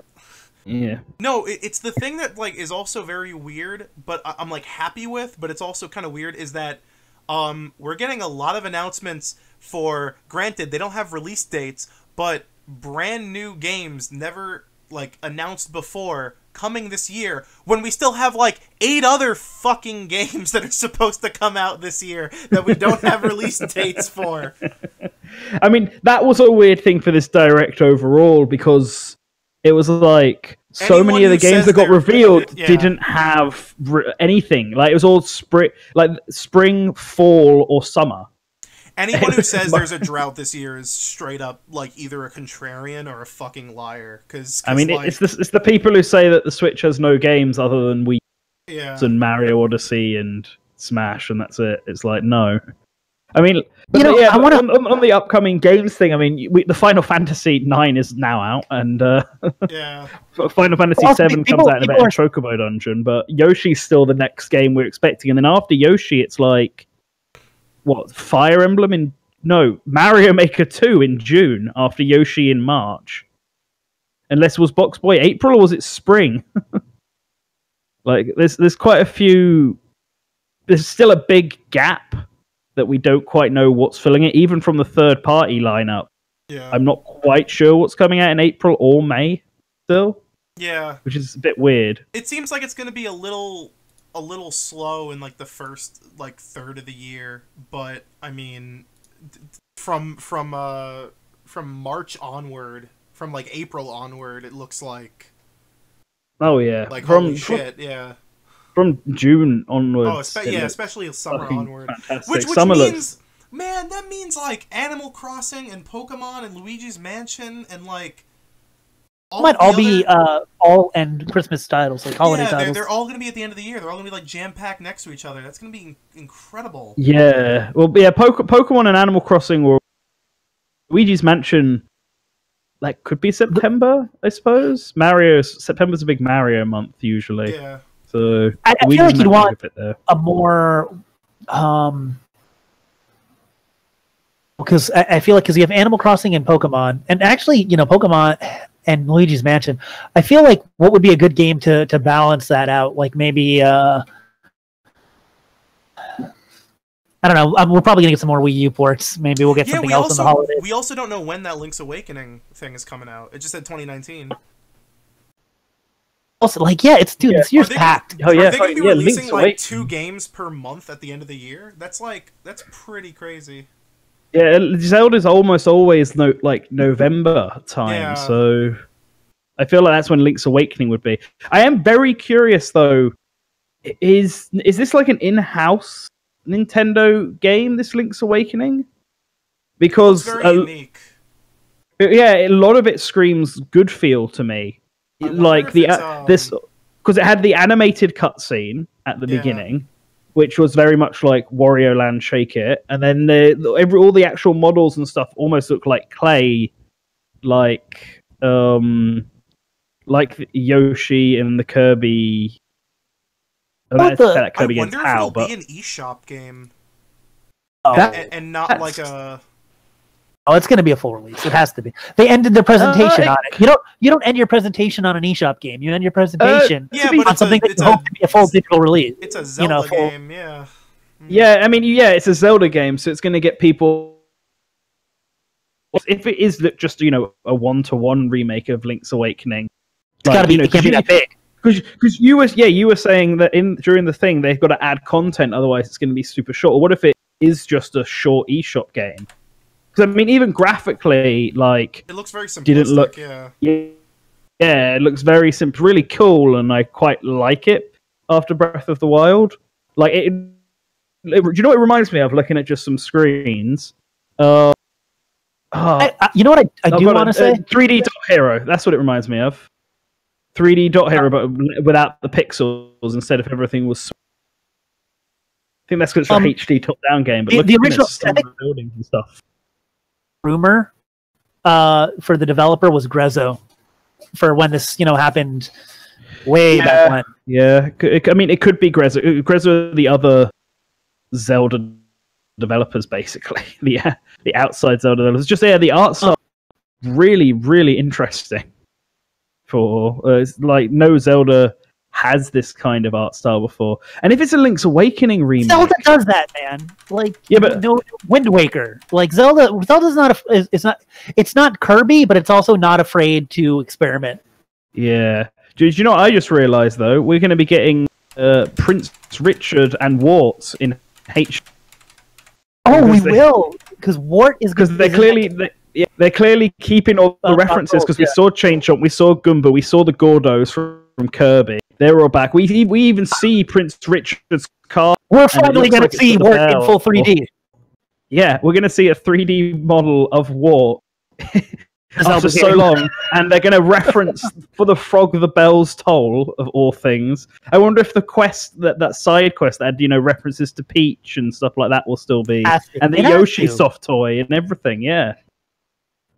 Yeah. No, it's the thing that like is also very weird, but I'm like happy with, but it's also kind of weird, is that we're getting a lot of announcements for, granted, they don't have release dates, but brand new games never like announced before coming this year when we still have like 8 other fucking games that are supposed to come out this year that we don't have release dates for? I mean, that was a weird thing for this Direct overall, because it was like so many of the games that got revealed didn't have anything. Like, it was all spring, fall, or summer. Anyone who says there's a drought this year is straight up like either a contrarian or a fucking liar. Cause I mean, like, it's the people who say that the Switch has no games other than Wii and Mario Odyssey and Smash, and that's it. It's like, no. I mean, on the upcoming games thing, I mean, the Final Fantasy 9 is now out, and Final Fantasy 7 comes out in a Chocobo Dungeon, but Yoshi's still the next game we're expecting, and then after Yoshi, it's like, what, Fire Emblem Mario Maker 2 in June, after Yoshi in March. Unless it was Box Boy April, or was it spring? Like, there's quite a few... There's still a big gap that we don't quite know what's filling it, even from the third-party lineup. Yeah. I'm not quite sure what's coming out in April or May still. Yeah. Which is a bit weird. It seems like it's going to be a little slow in like the first like third of the year, but I mean from March onward, from like April onward, it looks like like holy shit, from June onwards. Oh, especially summer onward. Fantastic. Which Summer means, man, that means like Animal Crossing and Pokemon and Luigi's Mansion and like might all be all end Christmas titles, like holiday titles. They're all going to be at the end of the year. They're all going to be like jam packed next to each other. That's going to be incredible. Yeah, well, yeah, Pokemon and Animal Crossing or Luigi's Mansion. Like, could be September, I suppose. September's a big Mario month usually. Yeah. So I feel like you'd want a more because I feel like because you have Animal Crossing and Pokemon, and actually, Pokemon and Luigi's Mansion, I feel like what would be a good game to balance that out? Like maybe I don't know. We're probably gonna get some more Wii U ports. Maybe we'll get something else in the holidays. We also don't know when that Link's Awakening thing is coming out. It just said 2019. Also, like, this year's packed. Are they going to be releasing like 2 games per month at the end of the year? That's pretty crazy. Yeah, Zelda's almost always November time, so I feel like that's when Link's Awakening would be. I am very curious though. Is this like an in-house Nintendo game? This Link's Awakening, because it's very unique. Yeah, a lot of it screams good feel to me. Like this, because it had the animated cutscene at the beginning, which was very much like Wario Land Shake It, and then all the actual models and stuff almost look like clay, like Yoshi and the Kirby. That Kirby I wonder if it'll be an eShop game, and not like a. Oh, it's going to be a full release. It has to be. They ended their presentation on it. You don't end your presentation on an eShop game. You end your presentation on something that you hope to be a full digital release. It's a Zelda game, yeah. Yeah, I mean, it's a Zelda game, so it's going to get people. If it is just a 1-to-1 remake of Link's Awakening, it's got to be. It can't be that big. Because you were saying that during the thing they've got to add content, otherwise it's going to be super short. Or what if it is just a short eShop game? Because I mean, even graphically, like it looks very simplistic. Didn't look, yeah, it looks very simple, really cool, and I quite like it. After Breath of the Wild, like do you know what it reminds me of? Looking at just some screens. You know what I do want to say? 3D Dot Hero. That's what it reminds me of. 3D Dot Hero, but without the pixels. Instead of everything was. I think that's because it's a HD top-down game. But look the original buildings and stuff. Rumor for the developer was Grezzo for when this happened way back when. Yeah, I mean it could be Grezzo. Grezzo are the other Zelda developers, basically the outside Zelda developers. Just the art style really, really interesting. For it's like no Zelda has this kind of art style before, and if it's a Link's Awakening remake, Zelda does that, man. Like, but no Wind Waker. Like Zelda's not it's not Kirby, but it's also not afraid to experiment. Yeah, Do you know what I just realised though? We're going to be getting Prince Richard and Wart in H. Oh, we will, because Wart is because they're clearly keeping all the references. Because we saw Chain Chomp, we saw Goomba, we saw the Gordos from Kirby. They're all back. We even see Prince Richard's car. We're finally going to see Wart in full 3D. Yeah, we're going to see a 3D model of Wart after so long, and they're going to reference for the Frog the Bells Toll of all things. I wonder if the quest, that side quest that had, references to Peach and stuff like that will still be, and the Yoshi soft toy and everything. Yeah,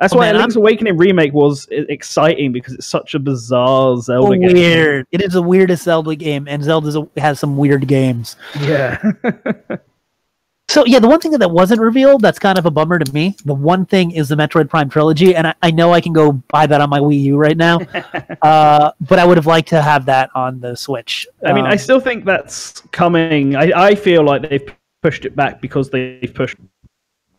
that's why Link's Awakening remake was exciting, because it's such a bizarre Zelda game. Weird. It is the weirdest Zelda game, and Zelda has some weird games. Yeah. So, yeah, the one thing that wasn't revealed, that's kind of a bummer to me. The one thing is the Metroid Prime Trilogy, and I know I can go buy that on my Wii U right now, but I would have liked to have that on the Switch. I mean, I still think that's coming. I feel like they've pushed it back because they've pushed,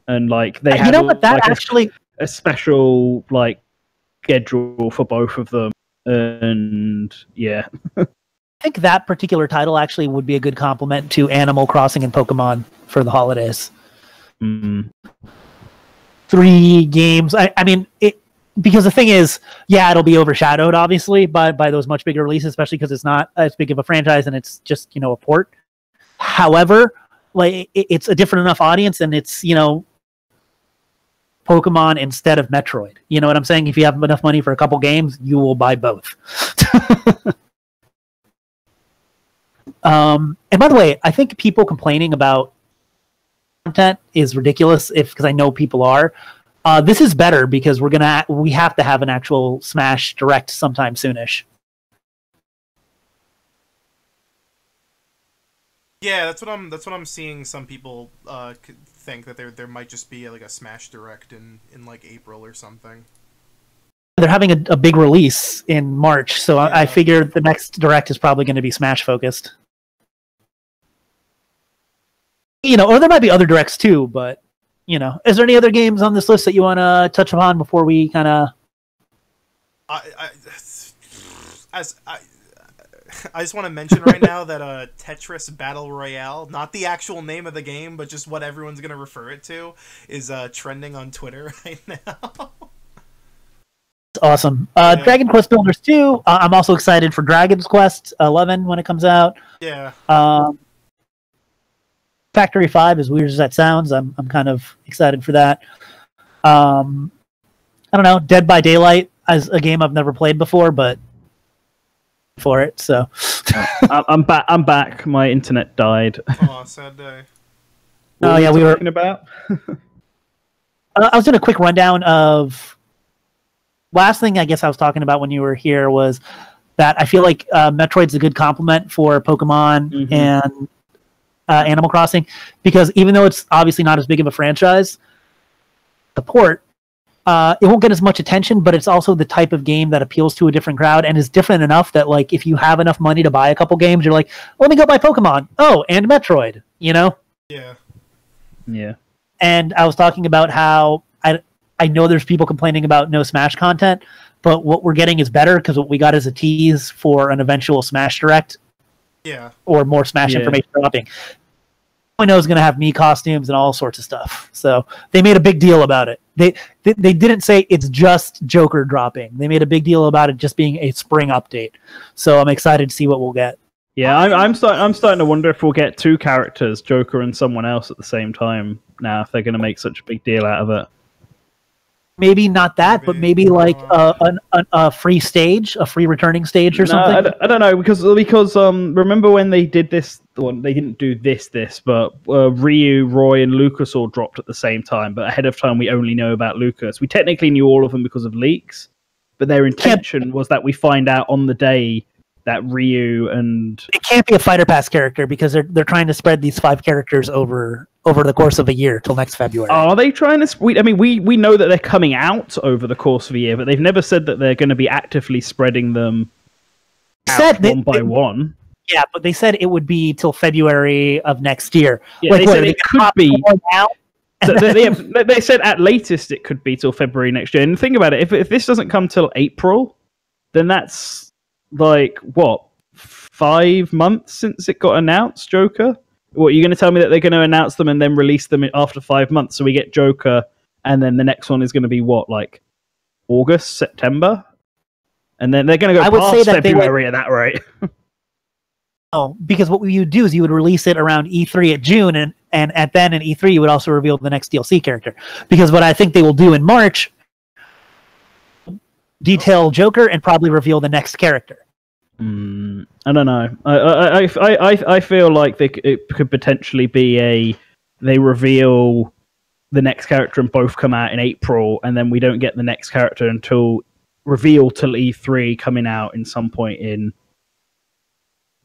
and like they had a special like schedule for both of them, and yeah. I think that particular title actually would be a good complement to Animal Crossing and Pokemon for the holidays. 3 games. I mean, because the thing is, yeah, it'll be overshadowed, obviously, by those much bigger releases, especially because it's not as big of a franchise and it's just, a port. However, like it's a different enough audience, and it's, Pokemon instead of Metroid. You know what I'm saying? If you have enough money for a couple games, you will buy both. And by the way, I think people complaining about content is ridiculous, because I know people are. This is better because we have to have an actual Smash Direct sometime soonish. Yeah, that's what I'm seeing. Some people think that there might just be like a Smash Direct in like April or something. They're having a big release in March, so I figure the next Direct is probably going to be Smash focused. Or there might be other Directs too, but, is there any other games on this list that you want to touch upon before we kind of... I just want to mention right now that Tetris Battle Royale, not the actual name of the game, but just what everyone's going to refer it to, is trending on Twitter right now. Awesome. Dragon Quest Builders 2, I'm also excited for Dragon's Quest 11 when it comes out. Yeah. Factory 5, as weird as that sounds, I'm kind of excited for that. I don't know, Dead by Daylight as a game I've never played before, but for it, so I'm back. My internet died. Oh, sad day. What were we talking about? I was doing a quick rundown of last thing I guess I was talking about when you were here was that I feel like Metroid's a good complement for Pokemon and Animal Crossing, because even though it's obviously not as big of a franchise, the port, it won't get as much attention, but it's also the type of game that appeals to a different crowd and is different enough that, like, if you have enough money to buy a couple games, you're like, let me go buy Pokemon. Oh, and Metroid, Yeah. Yeah. And I was talking about how I know there's people complaining about no Smash content, but what we're getting is better, because what we got is a tease for an eventual Smash Direct. Yeah. Or more Smash information dropping. I know is going to have Mii costumes and all sorts of stuff. So they made a big deal about it. They didn't say it's just Joker dropping. They made a big deal about it just being a spring update. So I'm excited to see what we'll get. Yeah, I'm starting to wonder if we'll get 2 characters, Joker and someone else, at the same time now, if they're going to make such a big deal out of it. Maybe not that, but maybe like a free stage, a free returning stage or something. I don't know, because remember when they did this? Well, they didn't do this, but Ryu, Roy, and Lucas all dropped at the same time. But ahead of time, we only know about Lucas. We technically knew all of them because of leaks, but their intention was that we find out on the day that Ryu and... It can't be a Fighter Pass character, because they're trying to spread these 5 characters over the course of a year till next February. Are they trying to... we know that they're coming out over the course of a year, but they've never said that they're going to be actively spreading them out one by one. Yeah, but they said it would be till February of next year. Yeah, they said it could be... They said at latest it could be till February next year. And think about it, if this doesn't come till April, then that's like what 5 months since it got announced, Joker? What, you're going to tell me that they're going to announce them and then release them after 5 months, so we get Joker, and then the next one is going to be what, like August, September, and then they're going to go past February at that rate. Oh, because what you would do is you would release it around E3 at June, and at then in E3 you would also reveal the next DLC character. Because what I think they will do in March, detail Joker and probably reveal the next character. I don't know. I feel like it could potentially be they reveal the next character and both come out in April, and then we don't get the next character until E3 coming out in some point in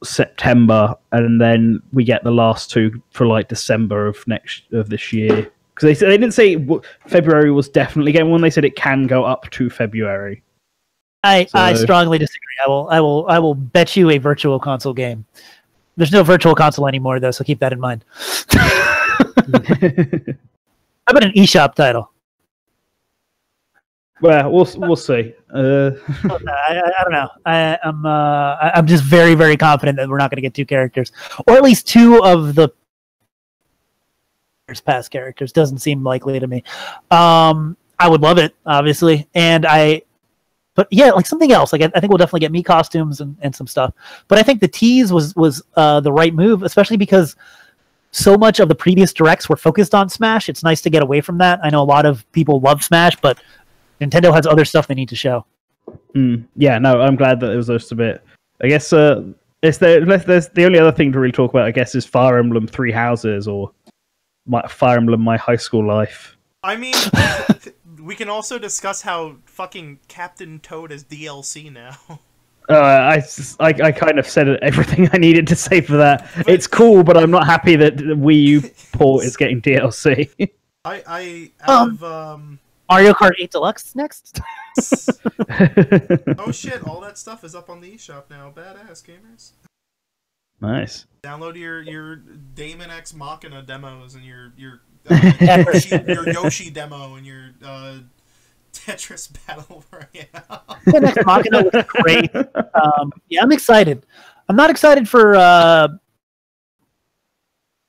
September, and then we get the last two for like December of this year. Because they didn't say February was definitely getting one. They said it can go up to February. I strongly disagree. I will bet you a virtual console game. There's no virtual console anymore though, so keep that in mind. How about an eShop title? Well, we'll see. I don't know. I'm just very, very confident that we're not going to get two characters, or at least two of the past characters. Doesn't seem likely to me. I would love it, obviously, but yeah, like something else. Like I think we'll definitely get me costumes and some stuff. But I think the tease was the right move, especially because so much of the previous directs were focused on Smash. It's nice to get away from that. I know a lot of people love Smash, but Nintendo has other stuff they need to show. Yeah, no, I'm glad that it was just a bit. I guess there's the only other thing to really talk about, I guess, is Fire Emblem Three Houses or Fire Emblem My High School Life. I mean, we can also discuss how fucking Captain Toad is DLC now. I kind of said everything I needed to say for that. It's cool, but I'm not happy that the Wii U port is getting DLC. I have Mario Kart 8 Deluxe next. Oh shit! All that stuff is up on the eShop now. Badass gamers. Nice. Download your Daemon X Machina demos and your Yoshi demo and your Tetris Battle Royale. Daemon X Machina was great. Yeah, I'm excited. I'm not excited for. I'm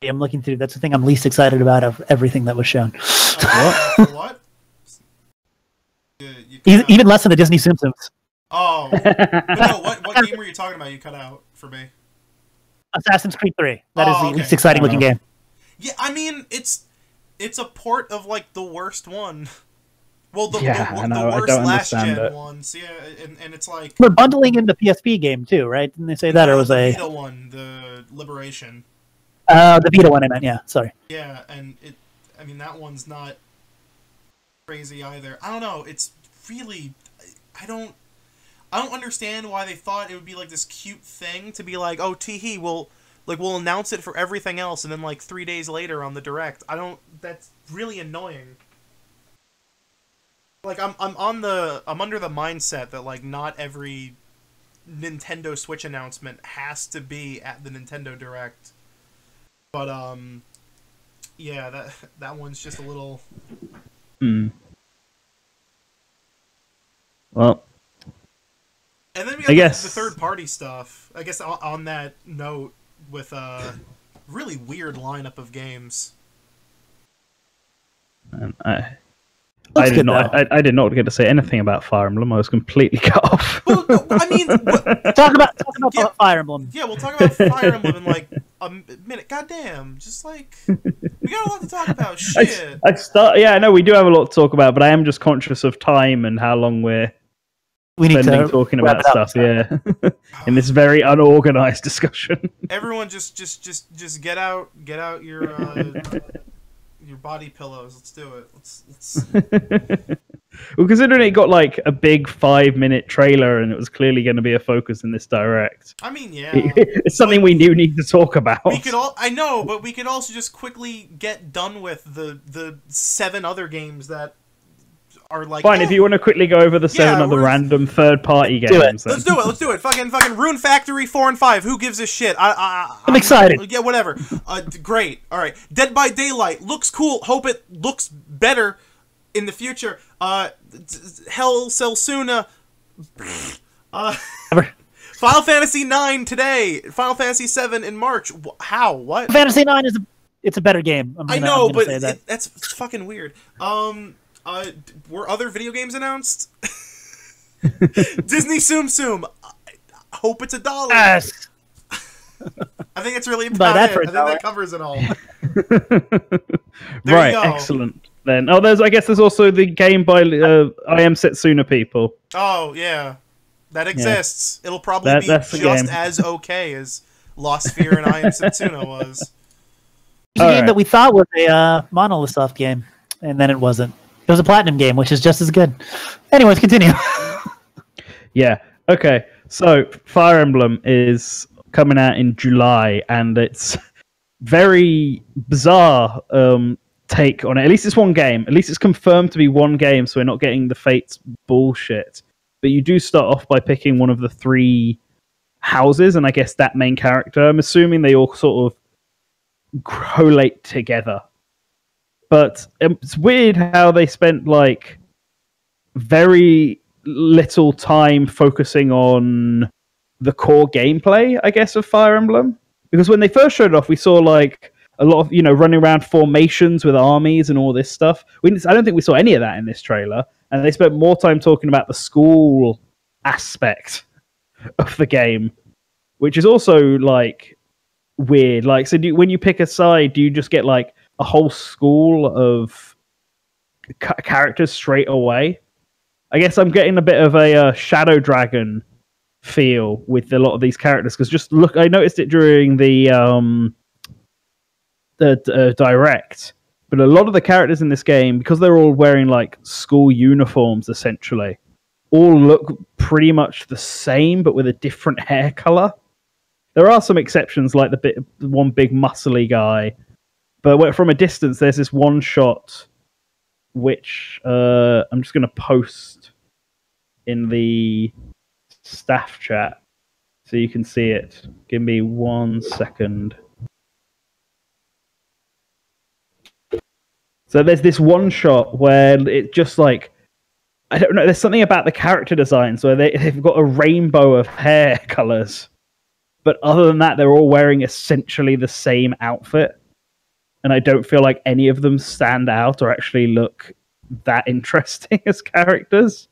looking through. That's the thing I'm least excited about of everything that was shown. What? Even less than the Disney Simpsons. Oh, but no. What game were you talking about? You cut out for me. Assassin's Creed 3. That is the least exciting looking game. Yeah, I mean it's a port of like the worst one. Well, the worst last gen ones. Yeah, and it's like we're bundling in the PSP game too, right? Didn't they say that, or was the Vita one, the Liberation? The Vita one, I meant. Yeah, sorry. Yeah, and I mean that one's not crazy either. I don't know. It's really I don't understand why they thought it would be like this cute thing to be like, oh, teehee, we'll announce it for everything else, and then like 3 days later on the direct. That's really annoying. Like I'm under the mindset that like not every Nintendo Switch announcement has to be at the Nintendo Direct. But yeah, that one's just a little. Well, and then we got the third-party stuff. I guess on that note, with a really weird lineup of games. And I did not get to say anything about Fire Emblem. I was completely cut off. Well, no, I mean, talk about Fire Emblem. Yeah, we'll talk about Fire Emblem in like a minute. Goddamn, just like we got a lot to talk about. Shit. Yeah, I know we do have a lot to talk about, but I am just conscious of time and how long we need to talking about stuff. Yeah, in this very unorganized discussion. Everyone, just get out your body pillows. Let's do it. Let's. Well, considering it got like a big 5-minute trailer and it was clearly going to be a focus in this direct. I mean, yeah, it's something we do need to talk about. I know, but we could also just quickly get done with the 7 other games that are like. Fine, if you want to quickly go over the 7 other random third-party games. Let's do it. Fucking Rune Factory 4 and 5. Who gives a shit? I'm excited. Yeah, whatever. Great. All right. Dead by Daylight looks cool. Hope it looks better in the future. Hell Selsuna. Final Fantasy 9 today. Final Fantasy 7 in March. How? What? Fantasy 9 is a better game. I know, but that's fucking weird. Were other video games announced? Disney Tsum Tsum. I hope it's $1. Yes. I think it's really about it. I think that covers it all. Right, excellent. Then, I guess there's also the game by I Am Setsuna people. Oh yeah, that exists. It'll probably be just as okay as Lost Sphere and I Am Setsuna was. It was a game that we thought was a Monolith Soft game, and then it wasn't. It was a Platinum game, which is just as good. Anyways, continue. Yeah. Okay. So Fire Emblem is coming out in July, and it's very bizarre take on it. At least it's one game. At least it's confirmed to be one game, so we're not getting the Fates bullshit. But you do start off by picking one of the 3 houses, and I guess that main character. I'm assuming they all sort of collate together. But it's weird how they spent like very little time focusing on the core gameplay, I guess, of Fire Emblem. Because when they first showed it off, we saw like a lot of, running around formations with armies and all this stuff. I don't think we saw any of that in this trailer. And they spent more time talking about the school aspect of the game, which is also like weird. Like, so when you pick a side, do you just get like a whole school of characters straight away? I guess I'm getting a bit of a Shadow Dragon feel with a lot of these characters, because just look, I noticed it during the direct, but a lot of the characters in this game, because they're all wearing like school uniforms essentially, all look pretty much the same but with a different hair color. There are some exceptions, like the one big muscly guy, but from a distance there's this one shot which I'm just going to post in the staff chat so you can see it. Give me 1 second. So there's this one shot where it just like, I don't know, there's something about the character designs where they've got a rainbow of hair colors, but other than that they're all wearing essentially the same outfit, and I don't feel like any of them stand out or actually look that interesting as characters.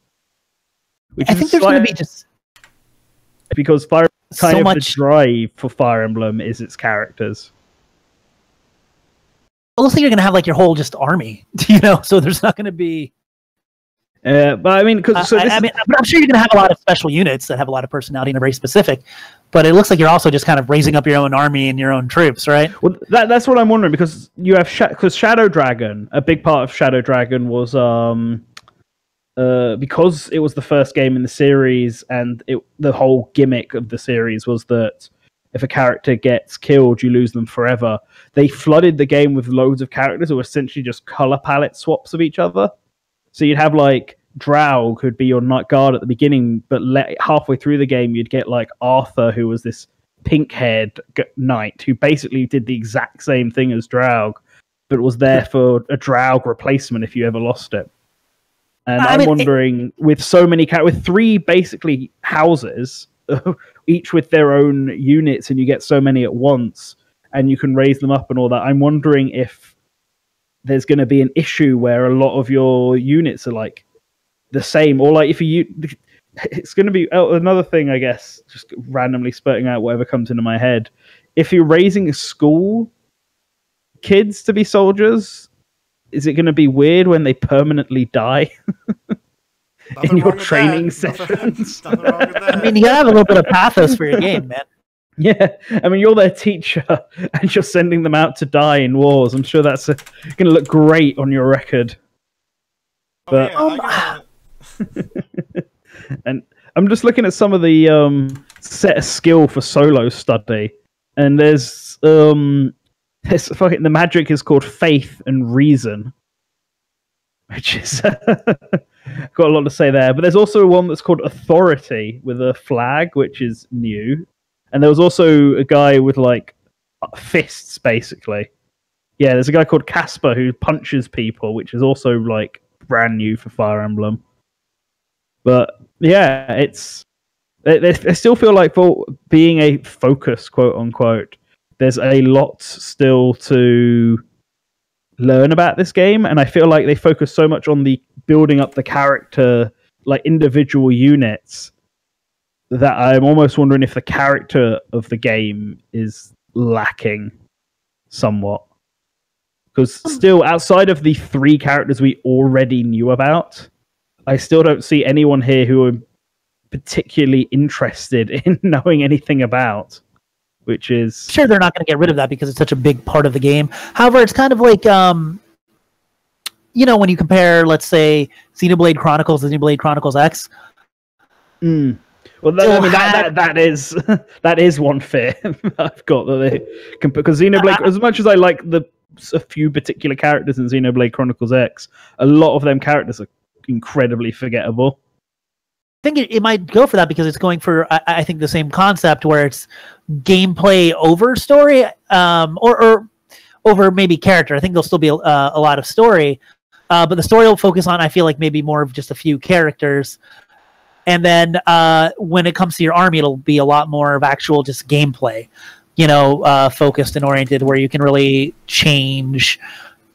I think there's going to be just... Because the drive for Fire Emblem is its characters. It looks like you're going to have like your whole just army, so there's not going to be... but I mean, but I'm sure you're going to have a lot of special units that have a lot of personality and are very specific, but it looks like you're also just kind of raising up your own army and your own troops, right? Well, that's what I'm wondering, because you have because Shadow Dragon, a big part of Shadow Dragon was because it was the first game in the series, and the whole gimmick of the series was that if a character gets killed, you lose them forever. They flooded the game with loads of characters who were essentially just color palette swaps of each other. So you'd have like Draug, who'd be your night guard at the beginning, but halfway through the game, you'd get like Arthur, who was this pink-haired knight who basically did the exact same thing as Draug, but was there for a Draug replacement if you ever lost it. And I'm wondering, with so many with 3 basically houses, each with their own units, and you get so many at once, and you can raise them up and all that, I'm wondering if there's going to be an issue where a lot of your units are like the same, or like it's going to be another thing, I guess, just randomly spurting out whatever comes into my head. If you're raising school kids to be soldiers, is it going to be weird when they permanently die in your training sessions? I mean, you gotta have a little bit of pathos for your game, man. Yeah, I mean, you're their teacher, and you're sending them out to die in wars. I'm sure that's going to look great on your record. But and I'm just looking at some of the set of skill for solo study, and there's the magic is called Faith and Reason, which is got a lot to say there. But there's also one that's called Authority with a flag, which is new. And there was also a guy with like fists, basically. Yeah, there's a guy called Casper who punches people, which is also like brand new for Fire Emblem. But yeah, They still feel like for being a focus, quote unquote, there's a lot still to learn about this game, and I feel like they focus so much on the building up the character, like individual units, that I'm almost wondering if the character of the game is lacking somewhat. Because still, outside of the 3 characters we already knew about, I still don't see anyone here who I'm particularly interested in knowing anything about. Which is... Sure, they're not going to get rid of that because it's such a big part of the game. However, it's kind of like, you know, when you compare, let's say, Xenoblade Chronicles to Xenoblade Chronicles X. Well, that is one fear I've got, that they because Xenoblade, as much as I like a few particular characters in Xenoblade Chronicles X, a lot of them characters are incredibly forgettable. I think it might go for that because it's going for, I think, the same concept where it's gameplay over story, or over maybe character. I think there'll still be a lot of story, but the story will focus on, I feel like, maybe more of just a few characters. And then when it comes to your army, it'll be a lot more of actual just gameplay, you know, focused and oriented, where you can really change.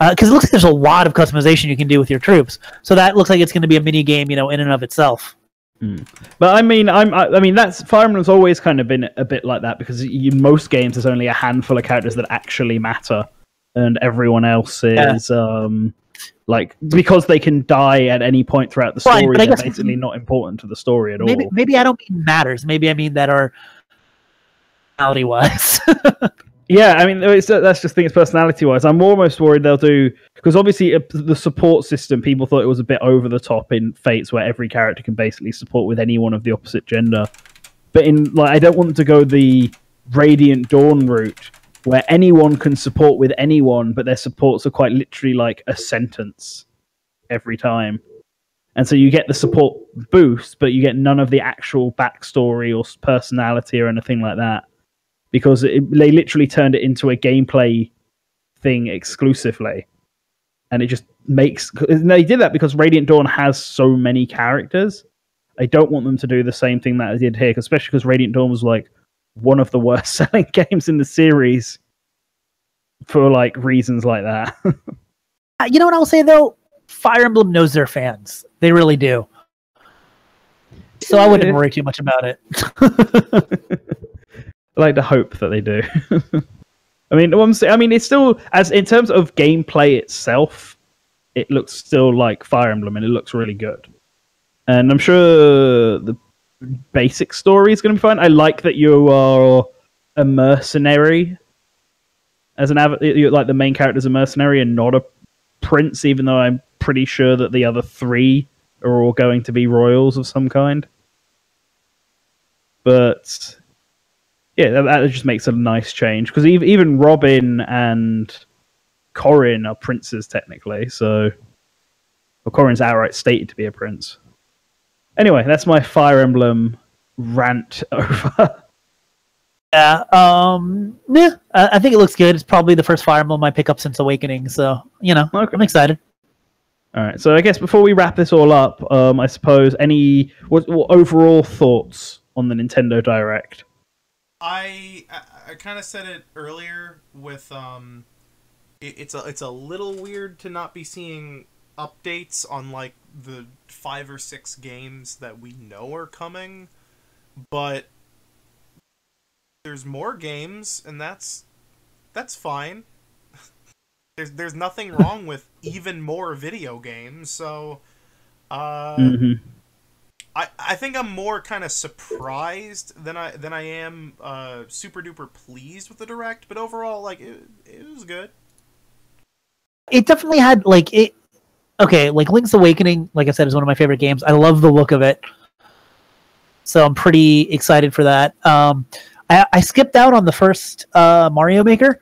Because it looks like there's a lot of customization you can do with your troops. So that looks like it's going to be a mini game, you know, in and of itself. But I mean, I mean, that's Fire Emblem's always kind of been a bit like that, because in most games there's only a handful of characters that actually matter, and everyone else is like, because they can die at any point throughout the story, they're basically not important to the story at all. Maybe I don't mean matters. Maybe I mean that are personality-wise. Yeah, I mean, that's just things personality-wise. I'm almost worried they'll do... Because obviously the support system, people thought it was a bit over the top in Fates, where every character can basically support with anyone of the opposite gender. But I don't want them to go the Radiant Dawn route, where anyone can support with anyone, but their supports are quite literally like a sentence every time. And so you get the support boost, but you get none of the actual backstory or personality or anything like that. Because they literally turned it into a gameplay thing exclusively. And it just makes... And they did that because Radiant Dawn has so many characters. I don't want them to do the same thing that I did here, especially because Radiant Dawn was like one of the worst selling games in the series for like reasons like that. You know what I'll say, though? Fire Emblem knows their fans. They really do. So I wouldn't worry too much about it. I like to hope that they do. I mean, it's still, as in terms of gameplay itself, it looks still like Fire Emblem, and it looks really good. And I'm sure the basic story is going to be fine. I like that you are a mercenary, as you're like the main character's a mercenary and not a prince, even though I'm pretty sure that the other 3 are all going to be royals of some kind. But yeah, that just makes a nice change, because even Robin and Corrin are princes technically, so Corrin's outright stated to be a prince. Anyway, that's my Fire Emblem rant over. Yeah, I think it looks good. It's probably the first Fire Emblem I pick up since Awakening, so, you know, okay. I'm excited. Alright, so I guess before we wrap this all up, I suppose, what overall thoughts on the Nintendo Direct? I kind of said it earlier with, it's a little weird to not be seeing updates on, like, the 5 or 6 games that we know are coming, but there's more games, and that's fine. There's nothing wrong with even more video games, so I think I'm more kind of surprised than I am super duper pleased with the Direct, but overall, like, it was good. It definitely had, like, like Link's Awakening, like I said, is one of my favorite games. I love the look of it, so I'm pretty excited for that. I skipped out on the first Mario Maker,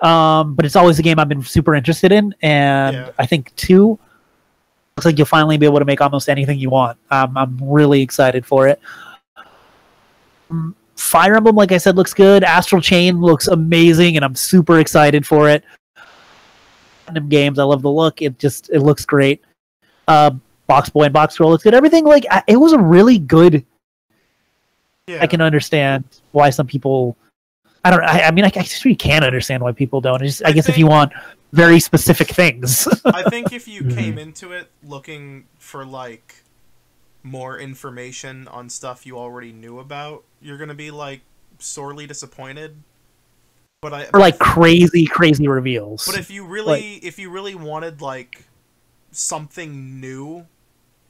but it's always a game I've been super interested in, and yeah. I think 2 looks like you'll finally be able to make almost anything you want. I'm really excited for it. Fire Emblem, like I said, looks good. Astral Chain looks amazing, and I'm super excited for it. Games, I love the look. It looks great. Box Boy and Box Girl looks good. Everything, like, it was a really good I can understand why some people. I don't. I mean, I actually can understand why people don't. I guess if you want very specific things. I think if you came into it looking for like more information on stuff you already knew about, you're gonna be like sorely disappointed. Or like crazy reveals. But if you really wanted like something new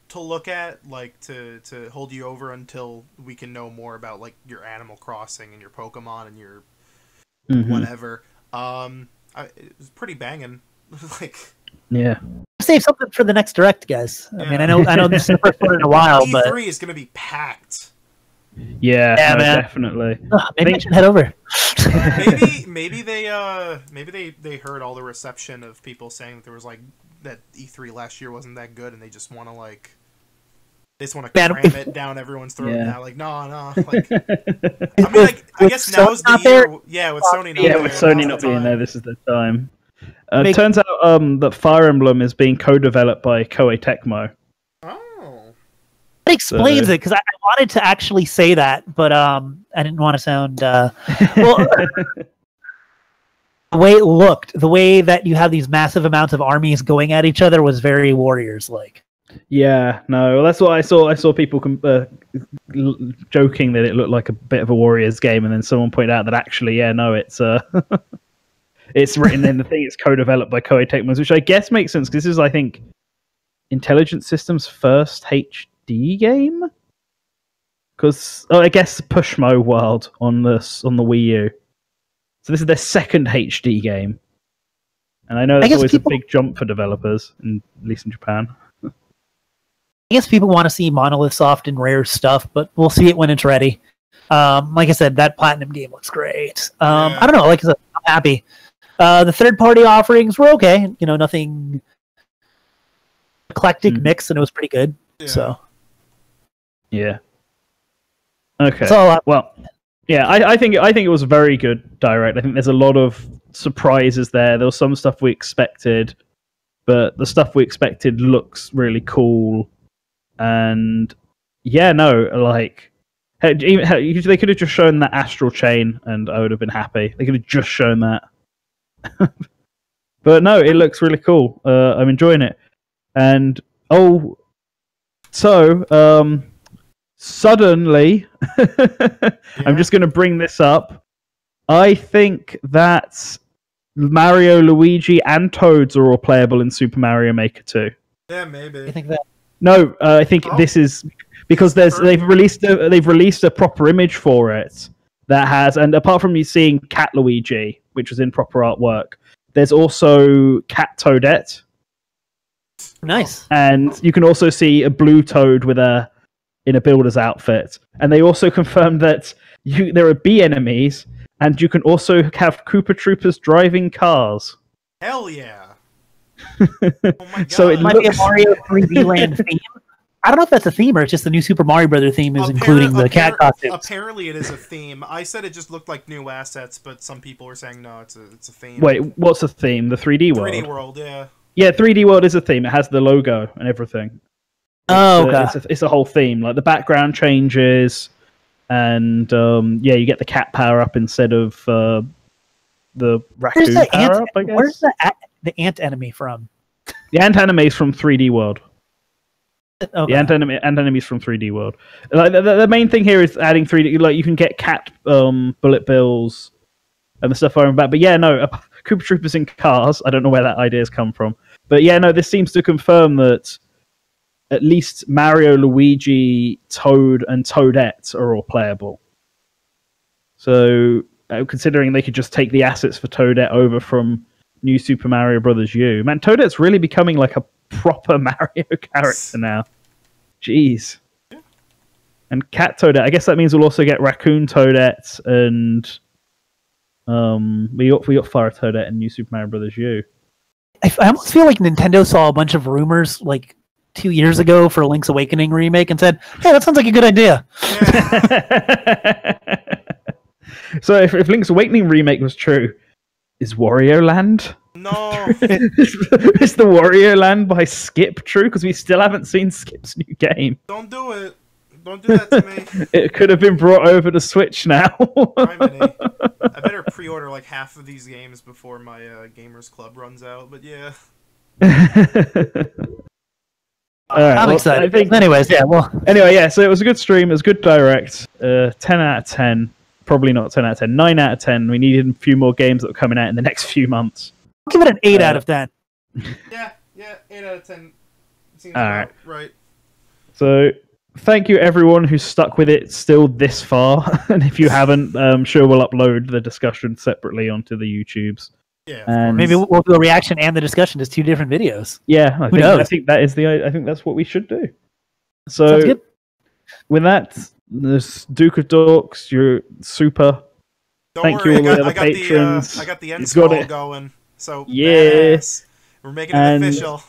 to look at, like to hold you over until we can know more about like your Animal Crossing and your Pokemon and your whatever, it was pretty banging. Like, yeah. Save something for the next Direct, guys. I mean, I know this is the first one in a while, E3 but E3 is gonna be packed. Yeah, man. Definitely. Maybe I should head over. maybe they heard all the reception of people saying that there was like that E3 last year wasn't that good, and they just want to cram it down everyone's throat now. Like, no. Like, I mean, like, I guess now's the year. Yeah, with Sony not there. With Sony not being there, this is the time. It turns out that Fire Emblem is being co-developed by Koei Tecmo. That explains it, because I wanted to actually say that, but I didn't want to sound well. The way it looked, the way that you have these massive amounts of armies going at each other was very Warriors-like. Yeah, no, that's what I saw. I saw people joking that it looked like a bit of a Warriors game, and then someone pointed out that actually, it's it's written in the thing. It's co-developed by Koei Tecmo, which I guess makes sense because this is, I think, Intelligent Systems' first HD game. Because I guess Pushmo World on the Wii U. So this is their second HD game, and I know that's always a big jump for developers, at least in Japan. I guess people want to see Monolith Soft and Rare stuff, but we'll see it when it's ready. Like I said, that Platinum game looks great. I don't know. Like I said, I'm happy. The third-party offerings were okay. You know, nothing eclectic mix, and it was pretty good. Yeah. So, yeah. Okay. Well, yeah, I think it was a very good Direct. I think there's a lot of surprises there. There was some stuff we expected, but the stuff we expected looks really cool. And yeah, no, like they could have just shown that Astral Chain, and I would have been happy. They could have just shown that. But no, it looks really cool. I'm enjoying it. And suddenly, I'm just going to bring this up. I think that Mario, Luigi, and Toads are all playable in Super Mario Maker 2. Yeah, maybe. I think that. No, I think this is because they've released a proper image for it that has, and apart from you seeing Cat Luigi, which was in proper artwork, there's also Cat Toadette. Nice. And you can also see a blue Toad in a builder's outfit. And they also confirmed that there are bee enemies, and you can also have Koopa Troopers driving cars. Hell yeah! Oh my God. So it might be a Mario 3D Land theme. I don't know if that's a theme or it's just the new Super Mario Brothers theme is including the cat costumes. Apparently, it is a theme. I said it just looked like new assets, but some people were saying no, it's a theme. Wait, what's the theme? The 3D world. 3D world, yeah. Yeah, 3D world is a theme. It has the logo and everything. It's a whole theme. Like the background changes, and you get the cat power up instead of the raccoon power up. I guess. Where's the ant enemy from? The ant enemy is from 3D world. Okay. The ant enemies from 3D world. Like the main thing here is adding 3D. Like you can get cat bullet bills and the stuff over back. But yeah, no, Koopa Troopers in cars. I don't know where that idea's come from. But yeah, no, this seems to confirm that at least Mario, Luigi, Toad, and Toadette are all playable. So considering they could just take the assets for Toadette over from New Super Mario Bros. U, man, Toadette's really becoming like a proper Mario character now. Jeez. Yeah. And Cat Toadette. I guess that means we'll also get Raccoon Toadette and we got Fire Toadette in New Super Mario Bros. U. I almost feel like Nintendo saw a bunch of rumors like 2 years ago for Link's Awakening remake and said, "Hey, that sounds like a good idea." Yeah. So if Link's Awakening remake was true, is Wario Land? No. Is the Wario Land by Skip true? Because we still haven't seen Skip's new game. Don't do it. Don't do that to me. It could have been brought over to Switch now. I better pre-order like half of these games before my Gamers Club runs out. But yeah. I'm excited. I think, anyways, yeah. Well, anyway, yeah. So it was a good stream. It was a good direct. 10 out of 10. Probably not 10 out of 10. 9 out of 10. We needed a few more games that were coming out in the next few months. I'll give it an 8 out of 10. Yeah, 8 out of 10. Seems all right. So, thank you everyone who's stuck with it still this far. And if you haven't, I'm sure we'll upload the discussion separately onto the YouTubes. Yeah, and maybe we'll do a reaction and the discussion as 2 different videos. Yeah, I think that's what we should do. So, sounds good. With that, there's Duke of Dorks. You're super. Thank you all the other patrons. I got the end scroll going. So yes, we're making it official.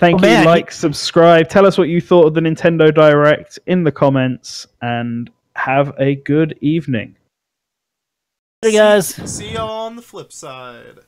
Thank you, like, subscribe. Tell us what you thought of the Nintendo Direct in the comments, and have a good evening. Hey guys. See y'all on the flip side.